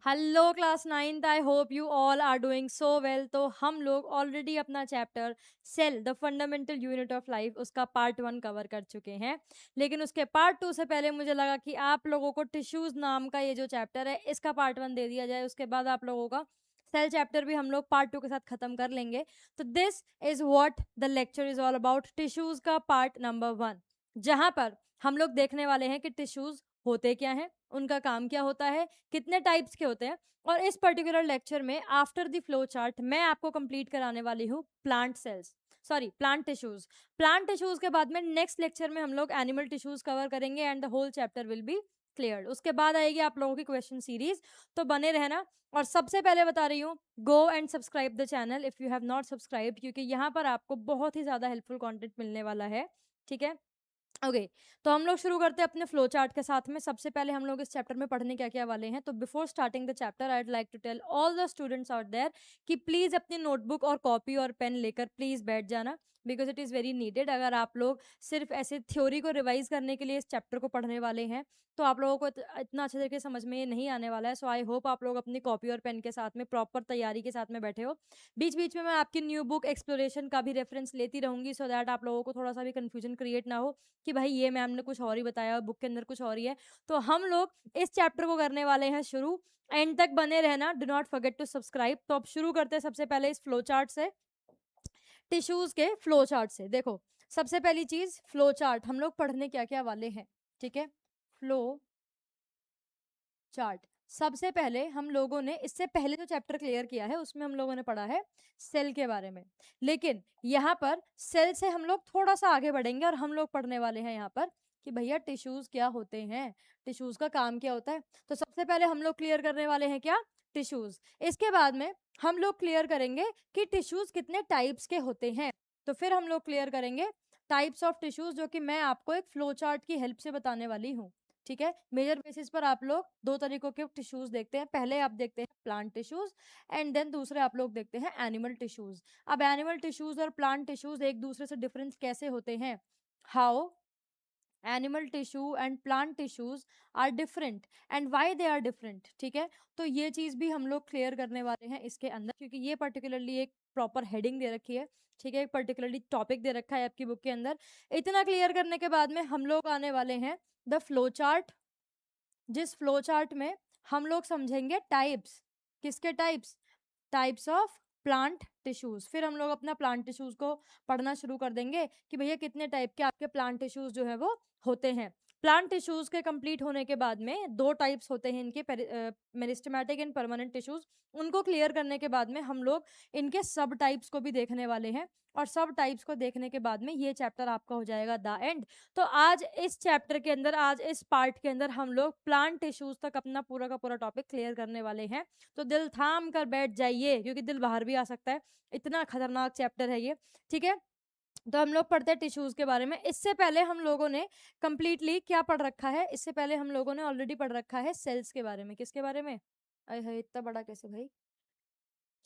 Hello class ninth, I hope you all are doing so well. तो हम लोग already अपना chapter cell the fundamental unit of life उसका part 1 cover कर चुके हैं। लेकिन उसके पार्ट 2 से पहले मुझे लगा कि आप लोगों को टिश्यूज नाम का ये जो चैप्टर है इसका पार्ट 1 दे दिया जाए। उसके बाद आप लोगों का सेल चैप्टर भी हम लोग पार्ट 2 के साथ खत्म कर लेंगे। तो this is what the lecture is all about, tissues का पार्ट नंबर 1, जहां पर हम लोग देखने वाले हैं कि टिश्यूज होते क्या हैं, उनका काम क्या होता है, कितने टाइप्स के होते हैं। और इस पर्टिकुलर लेक्चर में आफ्टर द फ्लो चार्ट मैं आपको कंप्लीट कराने वाली हूँ plant cells, sorry plant tissues. Plant tissues के बाद में नेक्स्ट लेक्चर में हम लोग एनिमल टिश्यूज कवर करेंगे and the whole chapter will be clear. उसके बाद आएगी आप लोगों की क्वेश्चन सीरीज, तो बने रहना। और सबसे पहले बता रही हूँ, go and subscribe the channel if you have not subscribe, क्योंकि यहाँ पर आपको बहुत ही ज्यादा हेल्पफुल कंटेंट मिलने वाला है। ठीक है, ओके। तो हम लोग शुरू करते हैं अपने फ्लो चार्ट के साथ में। सबसे पहले हम लोग इस चैप्टर में पढ़ने क्या क्या वाले हैं। तो before starting the chapter I would like to tell all the students out there कि प्लीज अपनी नोटबुक और कॉपी और पेन लेकर प्लीज बैठ जाना, because it is very needed. अगर आप लोग सिर्फ ऐसे थ्योरी को रिवाइज करने के लिए इस चैप्टर को पढ़ने वाले हैं तो आप लोगों को इतना अच्छे तरीके से समझ में ये नहीं आने वाला है। सो आई होप आप लोग अपनी कॉपी और पेन के साथ में प्रॉपर तैयारी के साथ में बैठे हो। बीच बीच में मैं आपकी न्यू बुक एक्सप्लोरेशन का भी रेफरेंस लेती रहूंगी, सो दैट आप लोगों को थोड़ा सा भी कंफ्यूजन क्रिएट ना हो कि भाई ये मैम ने कुछ और ही बताया और बुक के अंदर कुछ और ही है। तो हम लोग इस चैप्टर को करने वाले हैं शुरू। एंड तक बने रहना, do not forget to subscribe. तो अब शुरू करते हैं सबसे पहले इस फ्लो चार्ट से, टिश्यूज के फ्लो चार्ट से। देखो, सबसे पहली चीज फ्लो चार्ट, हम लोग पढ़ने क्या क्या वाले हैं। ठीक है, फ्लो चार्ट। सबसे पहले हम लोगों ने इससे पहले जो चैप्टर क्लियर किया है उसमें हम लोगों ने पढ़ा है सेल के बारे में, लेकिन यहाँ पर सेल से हम लोग थोड़ा सा आगे बढ़ेंगे और हम लोग पढ़ने वाले हैं यहाँ पर कि भैया टिश्यूज क्या होते हैं, टिश्यूज का काम क्या होता है। तो सबसे पहले हम लोग क्लियर करने वाले हैं क्या, टिश्यूज। इसके बाद में हम लोग क्लियर करेंगे कि टिश्यूज कितने टाइप्स के होते हैं। तो फिर हम लोग क्लियर करेंगे टाइप्स ऑफ टिश्यूज, जो कि मैं आपको एक फ्लो चार्ट की हेल्प से बताने वाली हूँ। ठीक है, मेजर बेसिस पर आप लोग दो तरीकों के टिश्यूज देखते हैं। पहले आप देखते हैं प्लांट टिश्यूज एंड देन दूसरे आप लोग देखते हैं एनिमल टिश्यूज। अब एनिमल टिश्यूज और प्लांट टिश्यूज एक दूसरे से डिफरेंस कैसे होते हैं, how animal tissue and plant tissues are different and why they are different. ठीक है, तो ये चीज भी हम लोग क्लियर करने वाले हैं इसके अंदर, क्योंकि ये पर्टिकुलरली एक प्रॉपर हेडिंग दे रखी है। ठीक है, एक पर्टिकुलरली टॉपिक दे रखा है आपकी बुक के अंदर। इतना क्लियर करने के बाद में हम लोग आने वाले हैं द फ्लो चार्ट, जिस फ्लो चार्ट में हम लोग समझेंगे टाइप्स, किसके types, types of plant tissues. फिर हम लोग अपना प्लांट टिश्यूज को पढ़ना शुरू कर देंगे कि भैया कितने टाइप के आपके प्लांट टिश्यूज जो है वो होते हैं। प्लांट टिश्यूज के कंप्लीट होने के बाद में दो टाइप्स होते हैं इनके, मेरिस्टेमेटिक एंड परमानेंट टिश्यूज। उनको क्लियर करने के बाद में हम लोग इनके सब टाइप्स को भी देखने वाले हैं, और सब टाइप्स को देखने के बाद में ये चैप्टर आपका हो जाएगा द एंड। तो आज इस चैप्टर के अंदर, आज इस पार्ट के अंदर हम लोग प्लांट टिश्यूज तक अपना पूरा का पूरा टॉपिक क्लियर करने वाले हैं। तो दिल थाम कर बैठ जाइए, क्योंकि दिल बाहर भी आ सकता है, इतना खतरनाक चैप्टर है ये। ठीक है, तो हम लोग पढ़ते हैं टिश्यूज के बारे में। इससे पहले हम लोगों ने कंप्लीटली क्या पढ़ रखा है, इससे पहले हम लोगों ने ऑलरेडी पढ़ रखा है सेल्स के बारे में। किसके बारे में, अरे है इतना बड़ा कैसे भाई,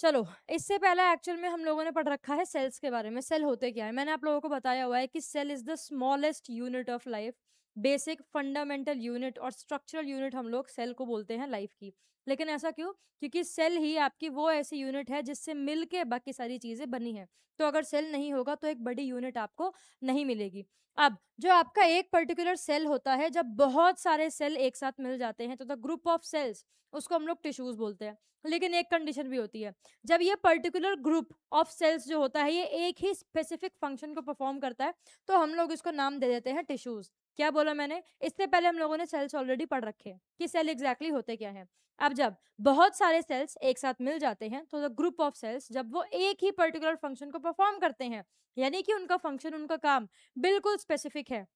चलो, इससे पहले एक्चुअल में हम लोगों ने पढ़ रखा है सेल्स के बारे में। सेल होते क्या है, मैंने आप लोगों को बताया हुआ है कि cell is the smallest unit of life, basic fundamental unit और स्ट्रक्चरल यूनिट हम लोग सेल को बोलते हैं लाइफ की। लेकिन ऐसा क्यों, क्योंकि सेल ही आपकी वो ऐसी यूनिट है जिससे मिलके बाकी सारी चीजें बनी है। तो अगर सेल नहीं होगा तो एक बड़ी यूनिट आपको नहीं मिलेगी। अब जो आपका एक पर्टिकुलर सेल होता है, जब बहुत सारे सेल एक साथ मिल जाते हैं तो द ग्रुप ऑफ सेल्स, उसको हम लोग टिश्यूज बोलते हैं। लेकिन एक कंडीशन भी होती है, जब ये पर्टिकुलर ग्रुप ऑफ सेल्स जो होता है ये एक ही स्पेसिफिक फंक्शन को परफॉर्म करता है, तो हम लोग इसको नाम दे देते हैं टिश्यूज। क्या बोला मैंने, इससे पहले हम लोगों ने सेल्स ऑलरेडी पढ़ रखे हैं कि सेल एग्जैक्टली होते क्या है। अब जब बहुत सारे सेल्स एक साथ मिल जाते हैं तो द ग्रुप ऑफ सेल्स, जब वो एक ही पर्टिकुलर फंक्शन को परफॉर्म करते हैं, यानी कि उनका फंक्शन, उनका काम बिल्कुल स्पेसिफिक है,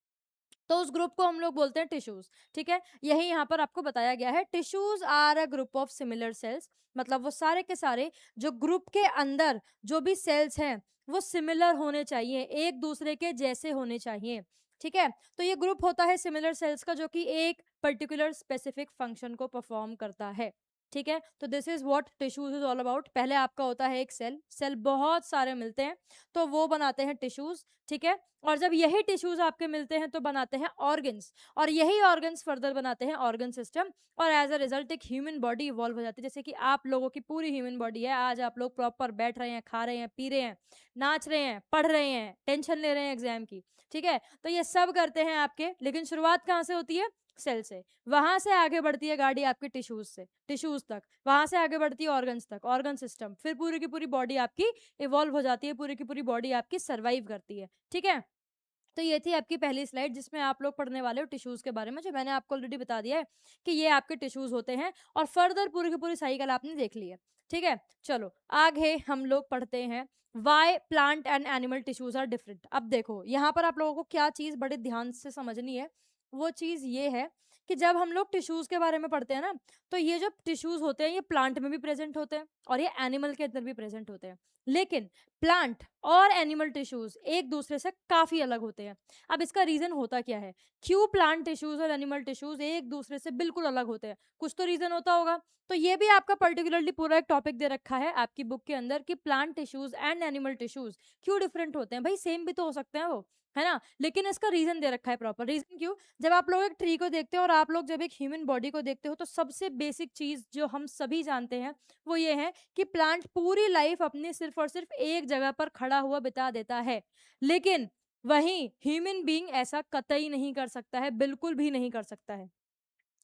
तो उस ग्रुप को हम लोग बोलते हैं टिश्यूज। ठीक है, यही यहाँ पर आपको बताया गया है, tissues are a group of similar cells. मतलब वो सारे के सारे जो ग्रुप के अंदर जो भी सेल्स हैं वो सिमिलर होने चाहिए, एक दूसरे के जैसे होने चाहिए। ठीक है, तो ये ग्रुप होता है सिमिलर सेल्स का, जो कि एक पर्टिकुलर स्पेसिफिक फंक्शन को परफॉर्म करता है। ठीक है। तो this is what tissues is all about. पहले आपका होता है एक सेल, सेल बहुत सारे मिलते हैं तो वो बनाते हैं टिश्यूज, ठीक है। और जब यही टिश्यूज आपके मिलते हैं तो बनाते हैं ऑर्गन्स, और यही ऑर्गन्स फर्दर बनाते हैं ऑर्गन सिस्टम, और एज अ रिजल्ट एक ह्यूमन बॉडी इवॉल्व हो जाती है। जैसे कि आप लोगों की पूरी ह्यूमन बॉडी है, आज आप लोग प्रॉपर बैठ रहे हैं, खा रहे हैं, पी रहे हैं, नाच रहे हैं, पढ़ रहे हैं, टेंशन ले रहे हैं एग्जाम की, ठीक है। तो ये सब करते हैं आपके, लेकिन शुरुआत कहाँ से होती है? सेल से। वहां से आगे बढ़ती है गाड़ी आपकी टिश्यूज से, टिश्यूज तक, वहां से आगे बढ़ती है ऑर्गन्स तक, ऑर्गन सिस्टम, फिर पूरी की पूरी बॉडी आपकी इवॉल्व हो जाती है, पूरी की पूरी बॉडी आपकी सर्वाइव करती है, ठीक है। तो ये थी आपकी पहली स्लाइड जिसमें आप लोग पढ़ने वाले हो टिश्यूज के बारे में, जो मैंने आपको ऑलरेडी बता दिया है कि ये आपके टिश्यूज होते हैं, और फर्दर पूरी की पूरी साइकिल आपने देख ली है, ठीक है। चलो आगे हम लोग पढ़ते हैं why plant and animal tissues are different. अब देखो यहाँ पर आप लोगों को क्या चीज बड़े ध्यान से समझनी है, वो चीज ये है कि जब हम लोग टिश्यूज के बारे में पढ़ते हैं ना, तो ये जो टिश्यूज होते हैं ये प्लांट में भी प्रेजेंट होते हैं और ये एनिमल के अंदर भी प्रेजेंट होते हैं, लेकिन प्लांट और एनिमल टिश्यूज एक दूसरे से काफी अलग होते हैं। अब इसका रीजन होता क्या है, क्यों प्लांट टिश्यूज और एनिमल टिश्यूज एक दूसरे से बिल्कुल अलग होते हैं? कुछ तो रीजन होता होगा। तो ये भी आपका पर्टिकुलरली पूरा एक टॉपिक दे रखा है आपकी बुक के अंदर कि plant tissues and animal tissues क्यों डिफरेंट होते हैं। भाई सेम भी तो हो सकते हैं वो, है ना, लेकिन इसका रीजन दे रखा है प्रॉपर। रीजन क्यों? जब आप लोग एक ट्री को देखते हो और आप लोग जब एक ह्यूमन बॉडी को देखते हो, तो सबसे बेसिक चीज जो हम सभी जानते हैं वो ये है कि प्लांट पूरी लाइफ अपनी सिर्फ और सिर्फ एक जगह पर खड़ा हुआ बिता देता है, लेकिन वहीं ह्यूमन बीइंग ऐसा कतई नहीं कर सकता है, बिल्कुल भी नहीं कर सकता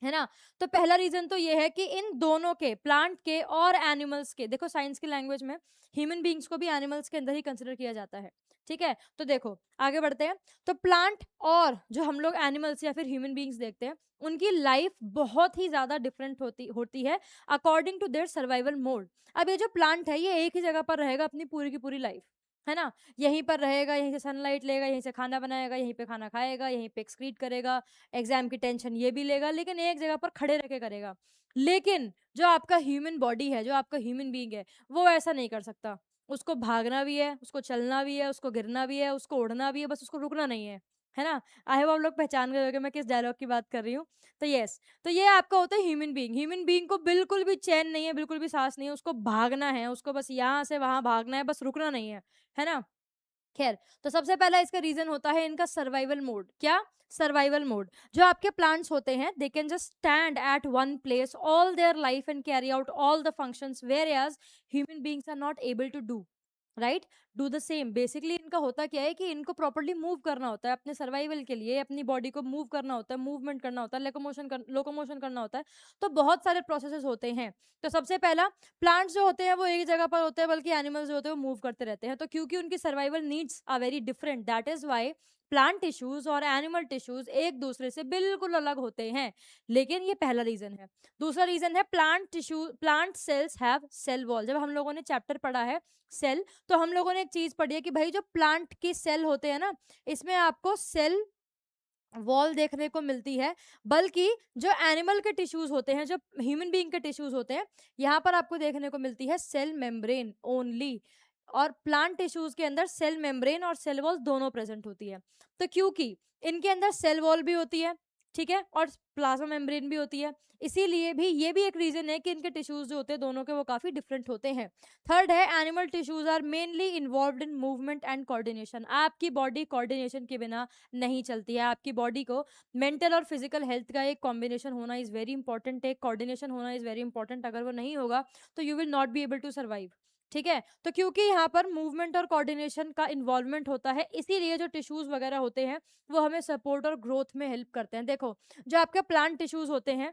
है ना। तो पहला रीजन तो ये है कि इन दोनों के, प्लांट के और एनिमल्स के, देखो साइंस की लैंग्वेज में ह्यूमन बीइंग्स को भी एनिमल्स के अंदर ही कंसिडर किया जाता है, ठीक है। तो देखो आगे बढ़ते हैं। तो प्लांट और जो हम लोग एनिमल्स या फिर ह्यूमन बीइंग्स देखते हैं, उनकी लाइफ बहुत ही ज्यादा डिफरेंट होती होती है according to their survival mode. अब ये जो प्लांट है ये एक ही जगह पर रहेगा अपनी पूरी की पूरी लाइफ, है ना, यहीं पर रहेगा, यहीं से सनलाइट लेगा, यहीं से खाना बनाएगा, यहीं पे खाना खाएगा, यहीं पे एक्सक्रीट करेगा, एग्जाम की टेंशन ये भी लेगा, लेकिन एक जगह पर खड़े रह के करेगा। लेकिन जो आपका ह्यूमन बॉडी है, जो आपका ह्यूमन बीइंग है, वो ऐसा नहीं कर सकता। उसको भागना भी है, उसको चलना भी है, उसको गिरना भी है, उसको उड़ना भी है, बस उसको रुकना नहीं है ना। आई होप आप लोग पहचान गए होंगे मैं किस डायलॉग की बात कर रही हूँ। तो यस, तो ये आपका होता है ह्यूमन बीइंग। ह्यूमन बीइंग को बिल्कुल भी चैन नहीं है, बिल्कुल भी सांस नहीं है, उसको भागना है, उसको बस यहाँ से वहां भागना है, बस रुकना नहीं है ना। खैर, तो सबसे पहला इसका रीजन होता है इनका सर्वाइवल मोड। क्या? Survival mode. जो आपके प्लांट्स होते हैं they can just stand at one place all their life and carry out all the functions, whereas human beings are not able to do, right, do the same. Basically इनका होता क्या है कि इनको properly move करना होता है अपने सर्वाइवल के लिए, अपनी बॉडी को मूव करना होता है, मूवमेंट करना होता है, लोकोमोशन करना होता है। तो बहुत सारे प्रोसेसेस होते हैं। तो सबसे पहला, प्लांट्स जो होते हैं वो एक जगह पर होते हैं, बल्कि एनिमल्स जो होते हैं वो मूव करते रहते हैं। तो क्योंकि उनकी survival needs are very different, that is why plant tissues और एनिमल टिश्यूज एक दूसरे से बिल्कुल अलग होते हैं। लेकिन ये पहला रीजन है। दूसरा रीजन है plant cells have cell wall. जब हम लोगों ने चैप्टर पढ़ा है सेल, तो हम लोगों ने एक चीज पढ़ी है कि भाई जो प्लांट के सेल होते हैं ना, इसमें आपको सेल वॉल देखने को मिलती है, बल्कि जो एनिमल के टिश्यूज होते हैं, जो ह्यूमन बीइंग के टिश्यूज होते हैं, यहाँ पर आपको देखने को मिलती है सेल मेम्ब्रेन ओनली। और प्लांट टिश्यूज के अंदर सेल मेम्ब्रेन और सेल वॉल दोनों प्रेजेंट होती है। तो क्योंकि इनके अंदर सेल वॉल भी होती है, ठीक है, और प्लाज्मा मेम्ब्रेन भी होती है, इसीलिए भी ये भी एक रीजन है कि इनके टिश्यूज जो होते हैं दोनों के वो काफी डिफरेंट होते हैं। थर्ड है animal tissues are mainly involve in movement and coordination. आपकी बॉडी कोऑर्डिनेशन के बिना नहीं चलती है। आपकी बॉडी को मेंटल और फिजिकल हेल्थ का एक कॉम्बिनेशन होना इज वेरी इंपॉर्टेंट, एक कोऑर्डिनेशन होना इज वेरी इंपॉर्टेंट। अगर वो नहीं होगा तो you will not be able to survive, ठीक है। तो क्योंकि यहाँ पर मूवमेंट और कोऑर्डिनेशन का इन्वॉल्वमेंट होता है, इसीलिए जो टिश्यूज वगैरह होते हैं वो हमें सपोर्ट और ग्रोथ में हेल्प करते हैं। देखो जो आपके प्लांट टिश्यूज होते हैं,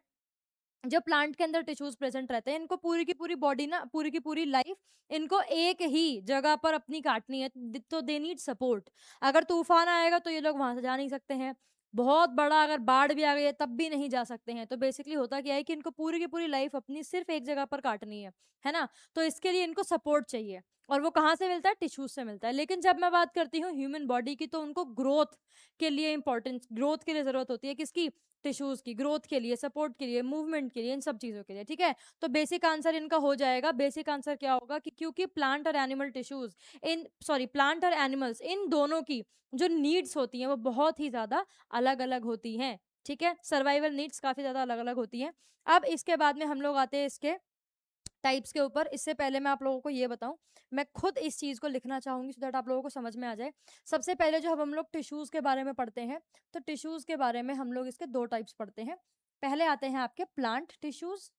जो प्लांट के अंदर टिश्यूज प्रेजेंट रहते हैं, इनको पूरी की पूरी बॉडी ना, पूरी की पूरी लाइफ इनको एक ही जगह पर अपनी काटनी है, तो दे नीड सपोर्ट। अगर तूफान आएगा तो ये लोग वहां से जा नहीं सकते हैं, बहुत बड़ा अगर बाढ़ भी आ गई है तब भी नहीं जा सकते हैं। तो बेसिकली होता क्या है कि इनको पूरी की पूरी लाइफ अपनी सिर्फ एक जगह पर काटनी है ना। तो इसके लिए इनको सपोर्ट चाहिए, और वो कहाँ से मिलता है? टिश्यूज से मिलता है। लेकिन जब मैं बात करती हूँ ह्यूमन बॉडी की, तो उनको ग्रोथ के लिए इंपॉर्टेंस, ग्रोथ के लिए जरूरत होती है, किसकी? टिश्यूज की ग्रोथ के लिए, सपोर्ट के लिए, मूवमेंट के लिए, इन सब चीजों के लिए, ठीक है। तो बेसिक आंसर इनका हो जाएगा, बेसिक आंसर क्या होगा कि क्योंकि प्लांट और एनिमल टिश्यूज इन, सॉरी, प्लांट और एनिमल्स, इन दोनों की जो नीड्स होती हैं वो बहुत ही ज्यादा अलग अलग होती हैं। ठीक है, सर्वाइवल नीड्स काफी ज्यादा अलग अलग होती हैं। अब इसके बाद में हम लोग आते हैं इसके टाइप्स के ऊपर। इससे पहले मैं आप लोगों को ये बताऊं, मैं खुद इस चीज को लिखना चाहूंगी सो दैट आप लोगों को समझ में आ जाए। सबसे पहले जो हम लोग टिश्यूज के बारे में पढ़ते हैं, तो टिश्यूज के बारे में हम लोग इसके दो टाइप्स पढ़ते हैं। पहले आते हैं आपके प्लांट टिश्यूज,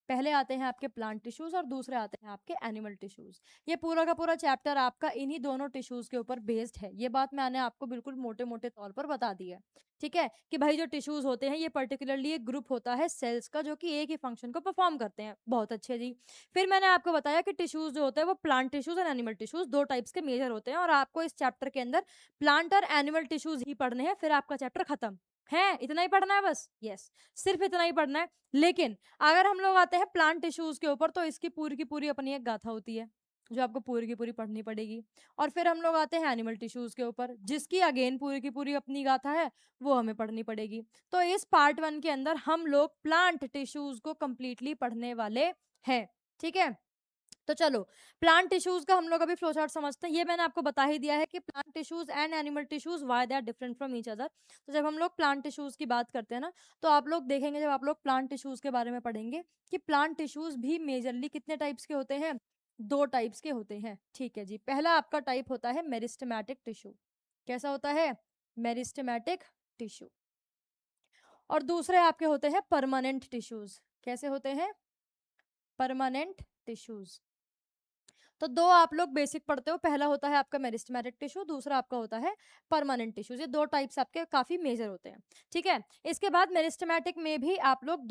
पहले आते हैं आपके प्लांट टिश्यूज और दूसरे आते हैं आपके एनिमल टिश्यूज। ये पूरा का पूरा चैप्टर आपका इन्हीं दोनों टिश्यूज के ऊपर बेस्ड है। ये बात मैंने आपको बिल्कुल मोटे मोटे तौर पर बता दी है, ठीक है, कि भाई जो टिश्यूज होते हैं ये पर्टिकुलरली एक ग्रुप होता है सेल्स का जो कि एक ही फंक्शन को परफॉर्म करते हैं। बहुत अच्छे जी। फिर मैंने आपको बताया कि टिश्यूज जो होते हैं वो प्लांट टिश्यूज और एनिमल टिश्यूज दो टाइप्स के मेजर होते हैं, और आपको इस चैप्टर के अंदर प्लांट और एनिमल टिश्यूज ही पढ़ने हैं, फिर आपका चैप्टर खत्म है। इतना ही पढ़ना है बस, यस, सिर्फ इतना ही पढ़ना है। लेकिन अगर हम लोग आते हैं प्लांट टिश्यूज के ऊपर, तो इसकी पूरी की पूरी अपनी एक गाथा होती है जो आपको पूरी की पूरी पढ़नी पड़ेगी। और फिर हम लोग आते हैं एनिमल टिश्यूज के ऊपर, जिसकी अगेन पूरी की पूरी अपनी गाथा है, वो हमें पढ़नी पड़ेगी। तो इस पार्ट 1 के अंदर हम लोग प्लांट टिश्यूज को कंप्लीटली पढ़ने वाले हैं, ठीक है। तो चलो, प्लांट टिश्यूज का हम लोग अभी फ्लो चार्ट समझते हैं। ये मैंने आपको बता ही दिया है कि plant tissues and animal tissues why they are different from each other. तो जब हम लोग प्लांट टिश्यूज की बात करते हैं ना, तो आप लोग देखेंगे जब आप लोग प्लांट टिश्यूज के बारे में पढ़ेंगे कि प्लांट टिश्यूज भी मेजरली कितने टाइप्स के होते हैं, दो टाइप्स के होते हैं, ठीक है जी। पहला आपका टाइप होता है मेरिस्टेमेटिक टिश्यू। कैसा होता है? Meristematic tissue. और दूसरे आपके होते हैं परमानेंट टिश्यूज। कैसे होते हैं? Permanent tissues. तो दो आप लोग बेसिक पढ़ते हो, पहला होता है आपका मेरिस्टेमेटिक टिश्यू, दूसरा आपका होता है परमानेंट टिश्यूज। ये दो टाइप्स आपके काफी मेजर होते हैं, ठीक है। इसके बाद मेरिस्टेमेटिक में भी आप लोग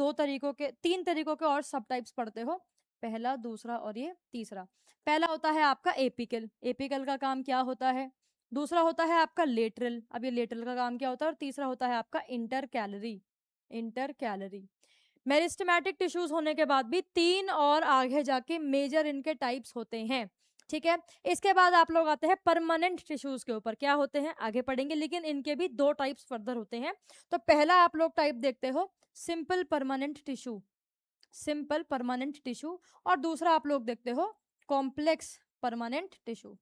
तीन तरीकों के और सब टाइप्स पढ़ते हो, पहला, दूसरा और ये तीसरा। पहला होता है आपका एपिकल। एपिकल का काम क्या होता है? दूसरा होता है आपका लेटरल। अब ये लेटरल का काम क्या होता है? और तीसरा होता है आपका inter calorie. Inter calorie. Meristematic tissues होने के बाद भी तीन और आगे जाके मेजर इनके टाइप्स होते हैं, ठीक है। इसके बाद आप लोग आते हैं परमानेंट टिश्यूज के ऊपर। क्या होते हैं आगे पढ़ेंगे, लेकिन इनके भी दो टाइप्स फर्दर होते हैं। तो पहला आप लोग टाइप देखते हो simple permanent tissue, simple permanent tissue. और दूसरा आप लोग देखते हो complex permanent tissue,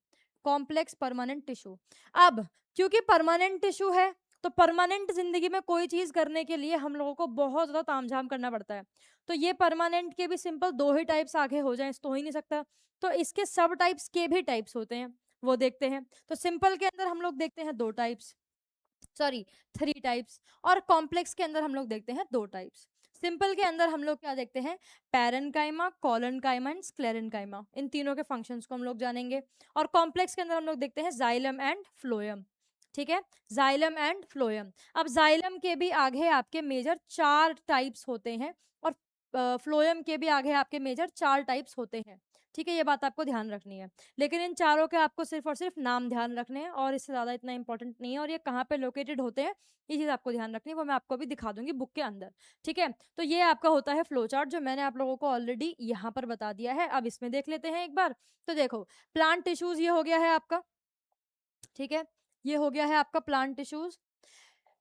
complex permanent tissue. अब क्योंकि परमानेंट टिश्यू है, तो परमानेंट जिंदगी में कोई चीज करने के लिए हम लोगों को बहुत ज्यादा तामझाम करना पड़ता है। तो ये परमानेंट के भी सिंपल दो ही टाइप्स आगे हो जाए तो हो ही नहीं सकता। तो इसके सब टाइप्स के भी टाइप्स होते हैं, वो देखते हैं। तो सिंपल के अंदर हम लोग देखते हैं दो टाइप्स, सॉरी, थ्री टाइप्स। और कॉम्प्लेक्स के अंदर हम लोग देखते हैं दो टाइप्स। सिंपल के अंदर हम लोग क्या देखते हैं? पैरेन्काइमा, कॉलनकाइमा एंड स्क्लेरेन्काइमा, इन तीनों के फंक्शंस को हम लोग जानेंगे। और कॉम्प्लेक्स के अंदर हम लोग देखते हैं जाइलम एंड फ्लोएम, ठीक है, जाइलम एंड फ्लोएम। अब जाइलम के भी आगे आपके मेजर चार टाइप्स होते हैं, और फ्लोएम के भी आगे आपके मेजर चार टाइप्स होते हैं, ठीक है। ये बात आपको ध्यान रखनी है। लेकिन इन चारों के आपको सिर्फ और सिर्फ नाम ध्यान रखने हैं, और इससे ज्यादा इतना इंपॉर्टेंट नहीं है। और ये कहाँ पे लोकेटेड होते हैं, ये चीज आपको ध्यान रखनी है, वो मैं आपको अभी दिखा दूंगी बुक के अंदर, ठीक है। तो ये आपका होता है फ्लो चार्ट, जो मैंने आप लोगों को ऑलरेडी यहाँ पर बता दिया है। अब इसमें देख लेते हैं एक बार। तो देखो, प्लांट टिश्यूज ये हो गया है आपका, ठीक है, ये हो गया है आपका plant tissues.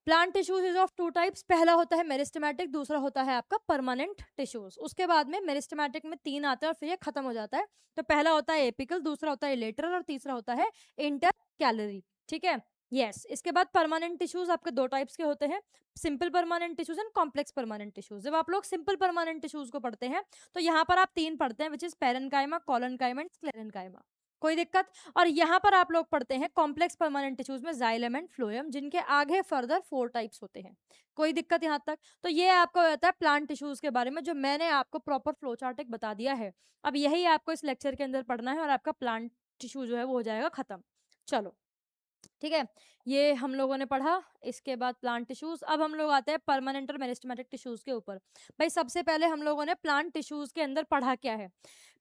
Plant tissues is of two types, पहला होता है मेरिस्टेमेटिक, दूसरा होता है आपका परमानेंट टिश्यूज। उसके बाद में मेरिस्टेमेटिक में तीन आते हैं और फिर ये खत्म हो जाता है। तो पहला होता है एपिकल, दूसरा होता है लेटरल और तीसरा होता है इंटर कैलरी, ठीक है, यस। इसके बाद परमानेंट टिश्यूज आपके दो टाइप्स के होते हैं, simple permanent tissues and complex permanent tissues. जब आप लोग सिंपल परमानेंट टिश्यूज को पढ़ते हैं, तो यहाँ पर आप तीन पढ़ते हैं, which is parenchyma, collenchyma and sclerenchyma, कोई दिक्कत। और यहाँ पर आप लोग पढ़ते हैं कॉम्प्लेक्स परमानेंट टिश्यूज में जाइलम एंड फ्लोएम, जिनके आगे फर्दर फोर टाइप्स होते हैं, कोई दिक्कत यहाँ तक। तो ये आपको होता है प्लांट टिश्यूज के बारे में, जो मैंने आपको प्रॉपर फ्लो चार्ट एक बता दिया है। अब यही आपको इस लेक्चर के अंदर पढ़ना है, और आपका प्लांट टिश्यू जो है वो हो जाएगा खत्म। चलो, ठीक है, ये हम लोगों ने पढ़ा। इसके बाद प्लांट टिश्यूज। अब हम लोग आते हैं परमानेंट और मेरिस्टेमेटिक टिश्यूज के ऊपर। भाई सबसे पहले हम लोगों ने प्लांट टिश्यूज के अंदर पढ़ा क्या है?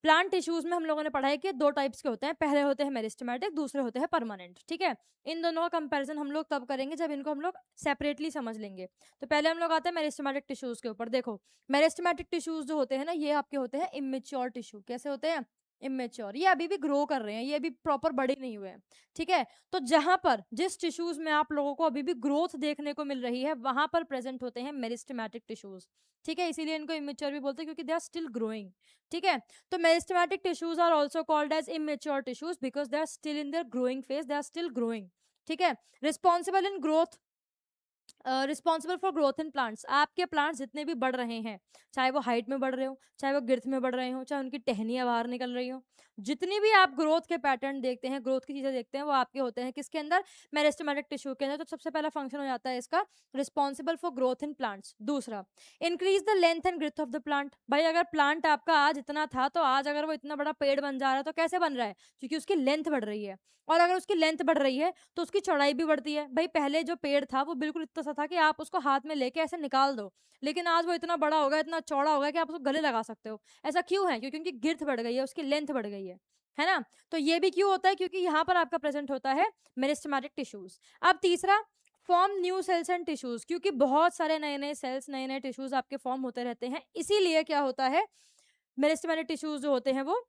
प्लांट टिश्यूज में हम लोगों ने पढ़ा है कि दो टाइप्स के होते हैं, पहले होते हैं मेरिस्टेमेटिक, दूसरे होते हैं परमानेंट, ठीक है। इन दोनों का कंपैरिजन हम लोग तब करेंगे जब इनको हम लोग सेपरेटली समझ लेंगे। तो पहले हम लोग आते हैं मेरिस्टेमेटिक टिश्यूज के ऊपर। देखो, मेरिस्टेमेटिक टिश्यूज जो होते हैं ना, ये आपके होते हैं इमेच्योर टिश्यू। कैसे होते हैं? इमेच्योर। ये अभी भी ग्रो कर रहे हैं, ये अभी प्रॉपर बड़े नहीं हुए हैं, ठीक है। तो जहां पर जिस टिश्यूज में आप लोगों को अभी भी ग्रोथ देखने को मिल रही है, वहां पर प्रेजेंट होते हैं मेरिस्टेमेटिक टिश्यूज, ठीक है। इसीलिए इनको इमेच्योर भी बोलते हैं, क्योंकि दे आर स्टिल ग्रोइंग, ठीक है। तो meristematic tissues are also called as immature tissues because they are still in their growing phase, they are still growing, ठीक है। Responsible in growth responsible for growth in plants, आपके plants जितने भी बढ़ रहे हैं, चाहे वो हाइट में बढ़ रहे हो, चाहे वो गिर्थ में बढ़ रहे हो, चाहे उनकी टहनियाँ बाहर निकल रही हो, जितनी भी आप ग्रोथ के पैटर्न देखते हैं, ग्रोथ की चीजें देखते हैं, वो आपके होते हैं किसके अंदर, मेरिस्टेमेटिक टिश्यू के अंदर। तो सबसे पहला फंक्शन हो जाता है इसका responsible for growth in plants. दूसरा, increase the length and growth of the plant. भाई अगर प्लांट आपका आज इतना था, तो आज अगर वो इतना बड़ा पेड़ बन जा रहा है, तो कैसे बन रहा है, क्योंकि उसकी लेंथ बढ़ रही है। और अगर उसकी लेंथ बढ़ रही है तो उसकी चौड़ाई भी बढ़ती है। भाई पहले जो पेड़ था वो बिल्कुल इतना सा था कि आप उसको हाथ में लेके ऐसे निकाल दो, लेकिन आज वो इतना बड़ा हो गया, इतना चौड़ा हो गया कि आप उसको गले लगा सकते हो। ऐसा क्यों है, क्योंकि उनकी गिर्थ बढ़ गई है, उसकी लेंथ बढ़ गई है ना। तो ये भी क्यों होता है, क्योंकि यहाँ पर आपका प्रेजेंट होता है मेरिस्टेमेटिक टिश्यूज। अब तीसरा, form new sales and tissues, क्योंकि बहुत सारे नए नए सेल्स, नए नए टिश्यूज आपके फॉर्म होते रहते हैं, इसीलिए क्या होता है, मेरिस्टेमेटिक टिश्यूज जो होते हैं वो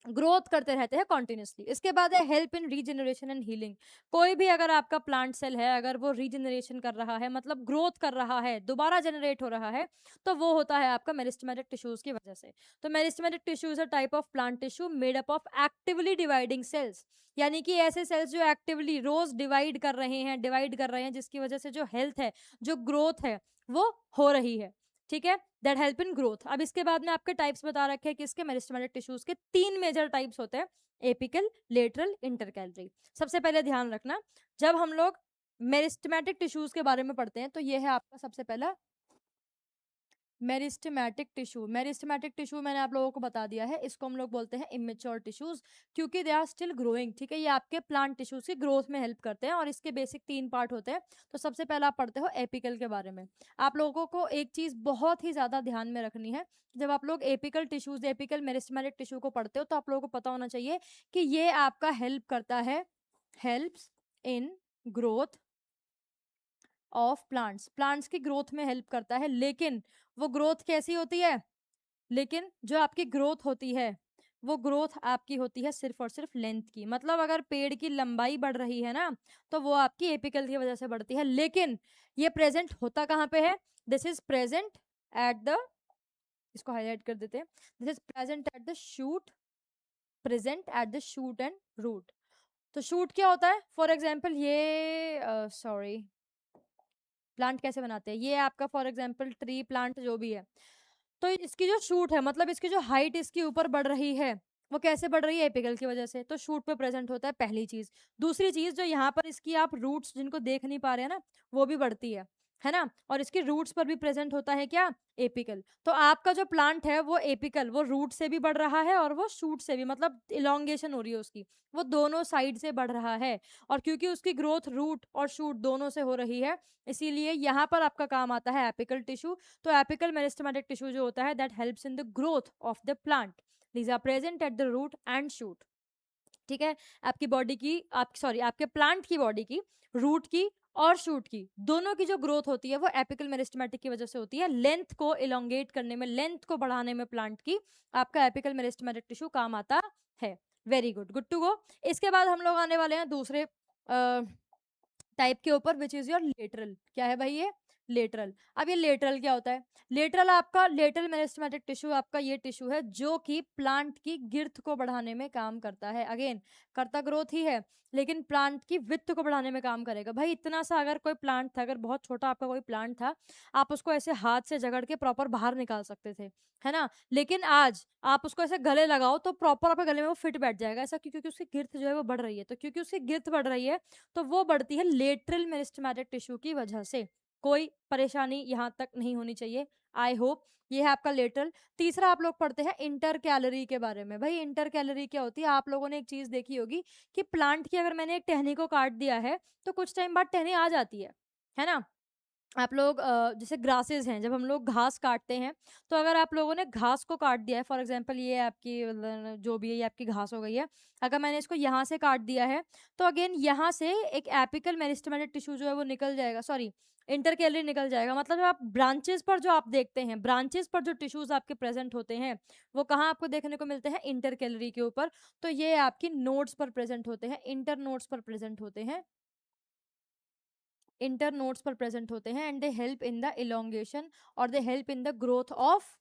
ग्रोथ करते रहते हैं कॉन्टिन्यूसली। इसके बाद है help in regeneration and healing. कोई भी अगर आपका प्लांट सेल है, अगर वो रीजनरेशन कर रहा है, मतलब ग्रोथ कर रहा है, दोबारा जनरेट हो रहा है, तो वो होता है आपका मेरिस्टेमेटिक टिश्यूज की वजह से। तो meristematic tissues a type of plant tissue made up of actively dividing cells, यानी कि ऐसे सेल्स जो एक्टिवली रोज डिवाइड कर रहे हैं, जिसकी वजह से जो हेल्थ है, जो ग्रोथ है, वो हो रही है। ठीक है, दैट हेल्प इन ग्रोथ। अब इसके बाद में आपके टाइप्स बता रखे हैं, किसके, मेरिस्टेमेटिक टिश्यूज के 3 मेजर टाइप्स होते हैं, एपिकल, लेटरल, इंटरकैलरी। सबसे पहले ध्यान रखना, जब हम लोग मेरिस्टेमेटिक टिश्यूज के बारे में पढ़ते हैं, तो ये है आपका सबसे पहला मेरिस्टेमेटिक टिश्यू। मेरिस्टेमेटिक टिश्यू मैंने आप लोगों को बता दिया है, इसको हम लोग बोलते हैं इमेच्योर टिश्यूज, क्योंकि दे आर स्टिल ग्रोइंग। ठीक है, ये आपके प्लांट टिश्यूज की ग्रोथ में हेल्प करते हैं, और इसके बेसिक 3 पार्ट होते हैं। तो सबसे पहला आप पढ़ते हो एपिकल के बारे में। आप लोगों को एक चीज बहुत ही ज्यादा ध्यान में रखनी है, जब आप लोग apical tissues, apical meristematic tissue को पढ़ते हो, तो आप लोगों को पता होना चाहिए कि ये आपका हेल्प करता है, helps in growth of plants, plants की ग्रोथ में हेल्प करता है। लेकिन वो ग्रोथ कैसी होती है, लेकिन जो आपकी ग्रोथ होती है, वो ग्रोथ आपकी होती है सिर्फ और सिर्फ लेंथ की। मतलब अगर पेड़ की लंबाई बढ़ रही है ना, तो वो आपकी एपिकल की वजह से बढ़ती है। लेकिन ये प्रेजेंट होता कहाँ पे है, this is present at the, इसको हाईलाइट कर देते हैं, this is present at the shoot, present at the shoot and root. तो शूट क्या होता है, फॉर एग्जाम्पल ये सॉरी, प्लांट कैसे बनाते हैं, ये आपका फॉर एग्जाम्पल ट्री प्लांट जो भी है, तो इसकी जो शूट है, मतलब इसकी जो हाइट इसकी ऊपर बढ़ रही है, वो कैसे बढ़ रही है, एपिकल की वजह से। तो शूट पे प्रेजेंट होता है, पहली चीज। दूसरी चीज, जो यहाँ पर इसकी आप रूट्स जिनको देख नहीं पा रहे हैं ना, वो भी बढ़ती है ना, और इसकी रूट्स पर भी प्रेजेंट होता है क्या, एपिकल। तो आपका जो प्लांट है वो एपिकल, वो रूट से भी बढ़ रहा है, और वो शूट से भी, मतलब इलोंगेशन हो रही है उसकी, वो दोनों साइड से बढ़ रहा है। और क्योंकि उसकी ग्रोथ रूट और शूट दोनों से हो रही है, इसीलिए यहाँ पर आपका काम आता है एपिकल टिश्यू। तो एपिकल मेरिस्टेमेटिक टिश्यू जो होता है, that helps in the growth of the plant, these are present at the root and shoot. ठीक है, आपकी बॉडी की, आप सॉरी, आपके प्लांट की बॉडी की, रूट की और शूट की, दोनों की जो ग्रोथ होती है, वो एपिकल मेरिस्टेमेटिक की वजह से होती है। लेंथ को इलोंगेट करने में, लेंथ को बढ़ाने में प्लांट की, आपका एपिकल मेरिस्टेमेटिक टिश्यू काम आता है। Very good, good to go. इसके बाद हम लोग आने वाले हैं दूसरे टाइप के ऊपर, विच इज योर लेटरल। क्या है भाई ये, लेटरल। अब ये लेटरल क्या होता है, लेटरल आपका, लेटरल मेरिस्टेमेटिक टिश्यू आपका ये टिश्यू है जो कि प्लांट की गिर्थ को बढ़ाने में काम करता है। अगेन, करता ग्रोथ ही है, लेकिन प्लांट की विड्थ को बढ़ाने में काम करेगा। भाई इतना सा अगर कोई प्लांट था, अगर बहुत छोटा आपका कोई प्लांट था, आप उसको ऐसे हाथ से जगड़ के प्रॉपर बाहर निकाल सकते थे, है ना। लेकिन आज आप उसको ऐसे गले लगाओ तो प्रॉपर आपके गले में वो फिट बैठ जाएगा। ऐसा क्यों, क्योंकि उसकी गिर्थ जो है वो बढ़ रही है। तो क्योंकि उसकी गिर्थ बढ़ रही है, तो वो बढ़ती है लेटरल मेरिस्टेमेटिक टिश्यू की वजह से। कोई परेशानी यहाँ तक नहीं होनी चाहिए, आई होप। ये है आपका लेटरल। तीसरा आप लोग पढ़ते हैं इंटर कैलोरी के बारे में। भाई इंटर कैलोरी क्या होती है, आप लोगों ने एक चीज देखी होगी कि प्लांट की अगर मैंने एक टहनी को काट दिया है, तो कुछ टाइम बाद टहनी आ जाती है ना। आप लोग जैसे ग्रासेस हैं, जब हम लोग घास काटते हैं, तो अगर आप लोगों ने घास को काट दिया है, फॉर एग्जांपल ये आपकी जो भी है, ये आपकी घास हो गई है, अगर मैंने इसको यहाँ से काट दिया है, तो अगेन यहाँ से एक एपिकल मेरिस्टेमेटिक टिश्यू जो है वो निकल जाएगा, सॉरी, इंटरकैलरी निकल जाएगा। मतलब जब आप ब्रांचेस पर जो आप देखते हैं, ब्रांचेस पर जो टिश्यूज आपके प्रेजेंट होते हैं, वो कहाँ आपको देखने को मिलते हैं, इंटरकैलरी के ऊपर। तो ये आपकी नोड्स पर प्रेजेंट होते हैं, इंटर नोड्स पर प्रेजेंट होते हैं, इंटर नोड्स पर प्रेजेंट होते हैं, and they help in the elongation, और they help in the growth of